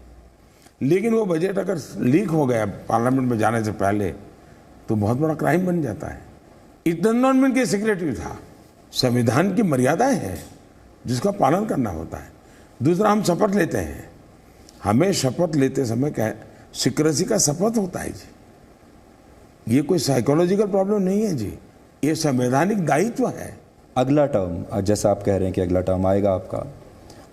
लेकिन वो बजट अगर लीक हो गया पार्लियामेंट में जाने से पहले तो बहुत बड़ा क्राइम बन जाता है। इतना गवर्नमेंट के सेक्रेटरी था। संविधान की मर्यादाएं हैं जिसका पालन करना होता है। दूसरा, हम शपथ लेते हैं, हमें शपथ लेते समय क्या सिक्रेसी का शपथ होता है जी। ये कोई साइकोलॉजिकल प्रॉब्लम नहीं है जी, ये संवैधानिक दायित्व है। अगला टर्म, जैसा आप कह रहे हैं कि अगला टर्म आएगा आपका,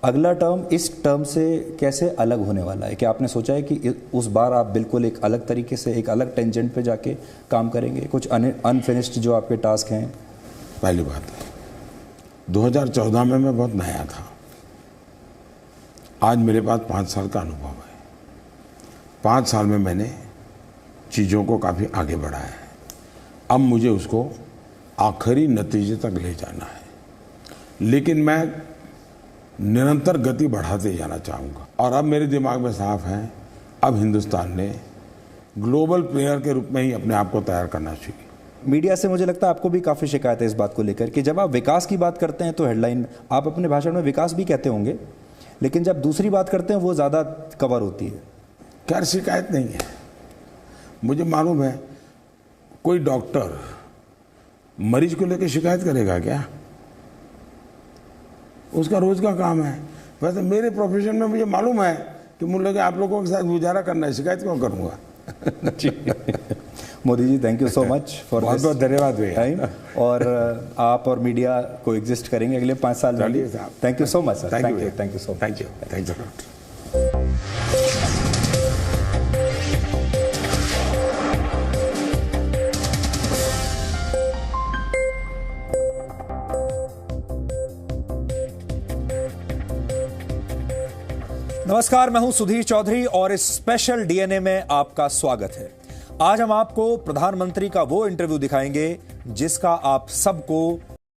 अगला टर्म इस टर्म से कैसे अलग होने वाला है? क्या आपने सोचा है कि उस बार आप बिल्कुल एक अलग तरीके से, एक अलग टेंजेंट पे जाके काम करेंगे? कुछ अनफिनिश्ड जो आपके टास्क हैं? पहली बात, 2014 में मैं बहुत नया था। आज मेरे पास 5 साल का अनुभव है। 5 साल में मैंने चीज़ों को काफ़ी आगे बढ़ाया है। अब मुझे उसको आखिरी नतीजे तक ले जाना है, लेकिन मैं निरंतर गति बढ़ाते जाना चाहूँगा। और अब मेरे दिमाग में साफ है, अब हिंदुस्तान ने ग्लोबल प्लेयर के रूप में ही अपने आप को तैयार करना चाहिए। मीडिया से मुझे लगता है आपको भी काफ़ी शिकायत है इस बात को लेकर कि जब आप विकास की बात करते हैं तो हेडलाइन, आप अपने भाषण में विकास भी कहते होंगे, लेकिन जब दूसरी बात करते हैं वो ज़्यादा कवर होती है। खैर, शिकायत नहीं है। मुझे मालूम है कोई डॉक्टर मरीज को लेकर शिकायत करेगा क्या? उसका रोज का काम है। वैसे मेरे प्रोफेशन में मुझे मालूम है कि मुझे आप लोगों के साथ गुजारा करना है, शिकायत क्यों करूँगा। Modi ji, thank you so much for बहुत बहुत धन्यवाद टाइम। और आप और मीडिया को एग्जिस्ट करेंगे अगले 5 साल में। Thank you so much sir. Thank you so much. Thank you. नमस्कार, मैं हूं सुधीर चौधरी और इस स्पेशल डीएनए में आपका स्वागत है। आज हम आपको प्रधानमंत्री का वो इंटरव्यू दिखाएंगे जिसका आप सबको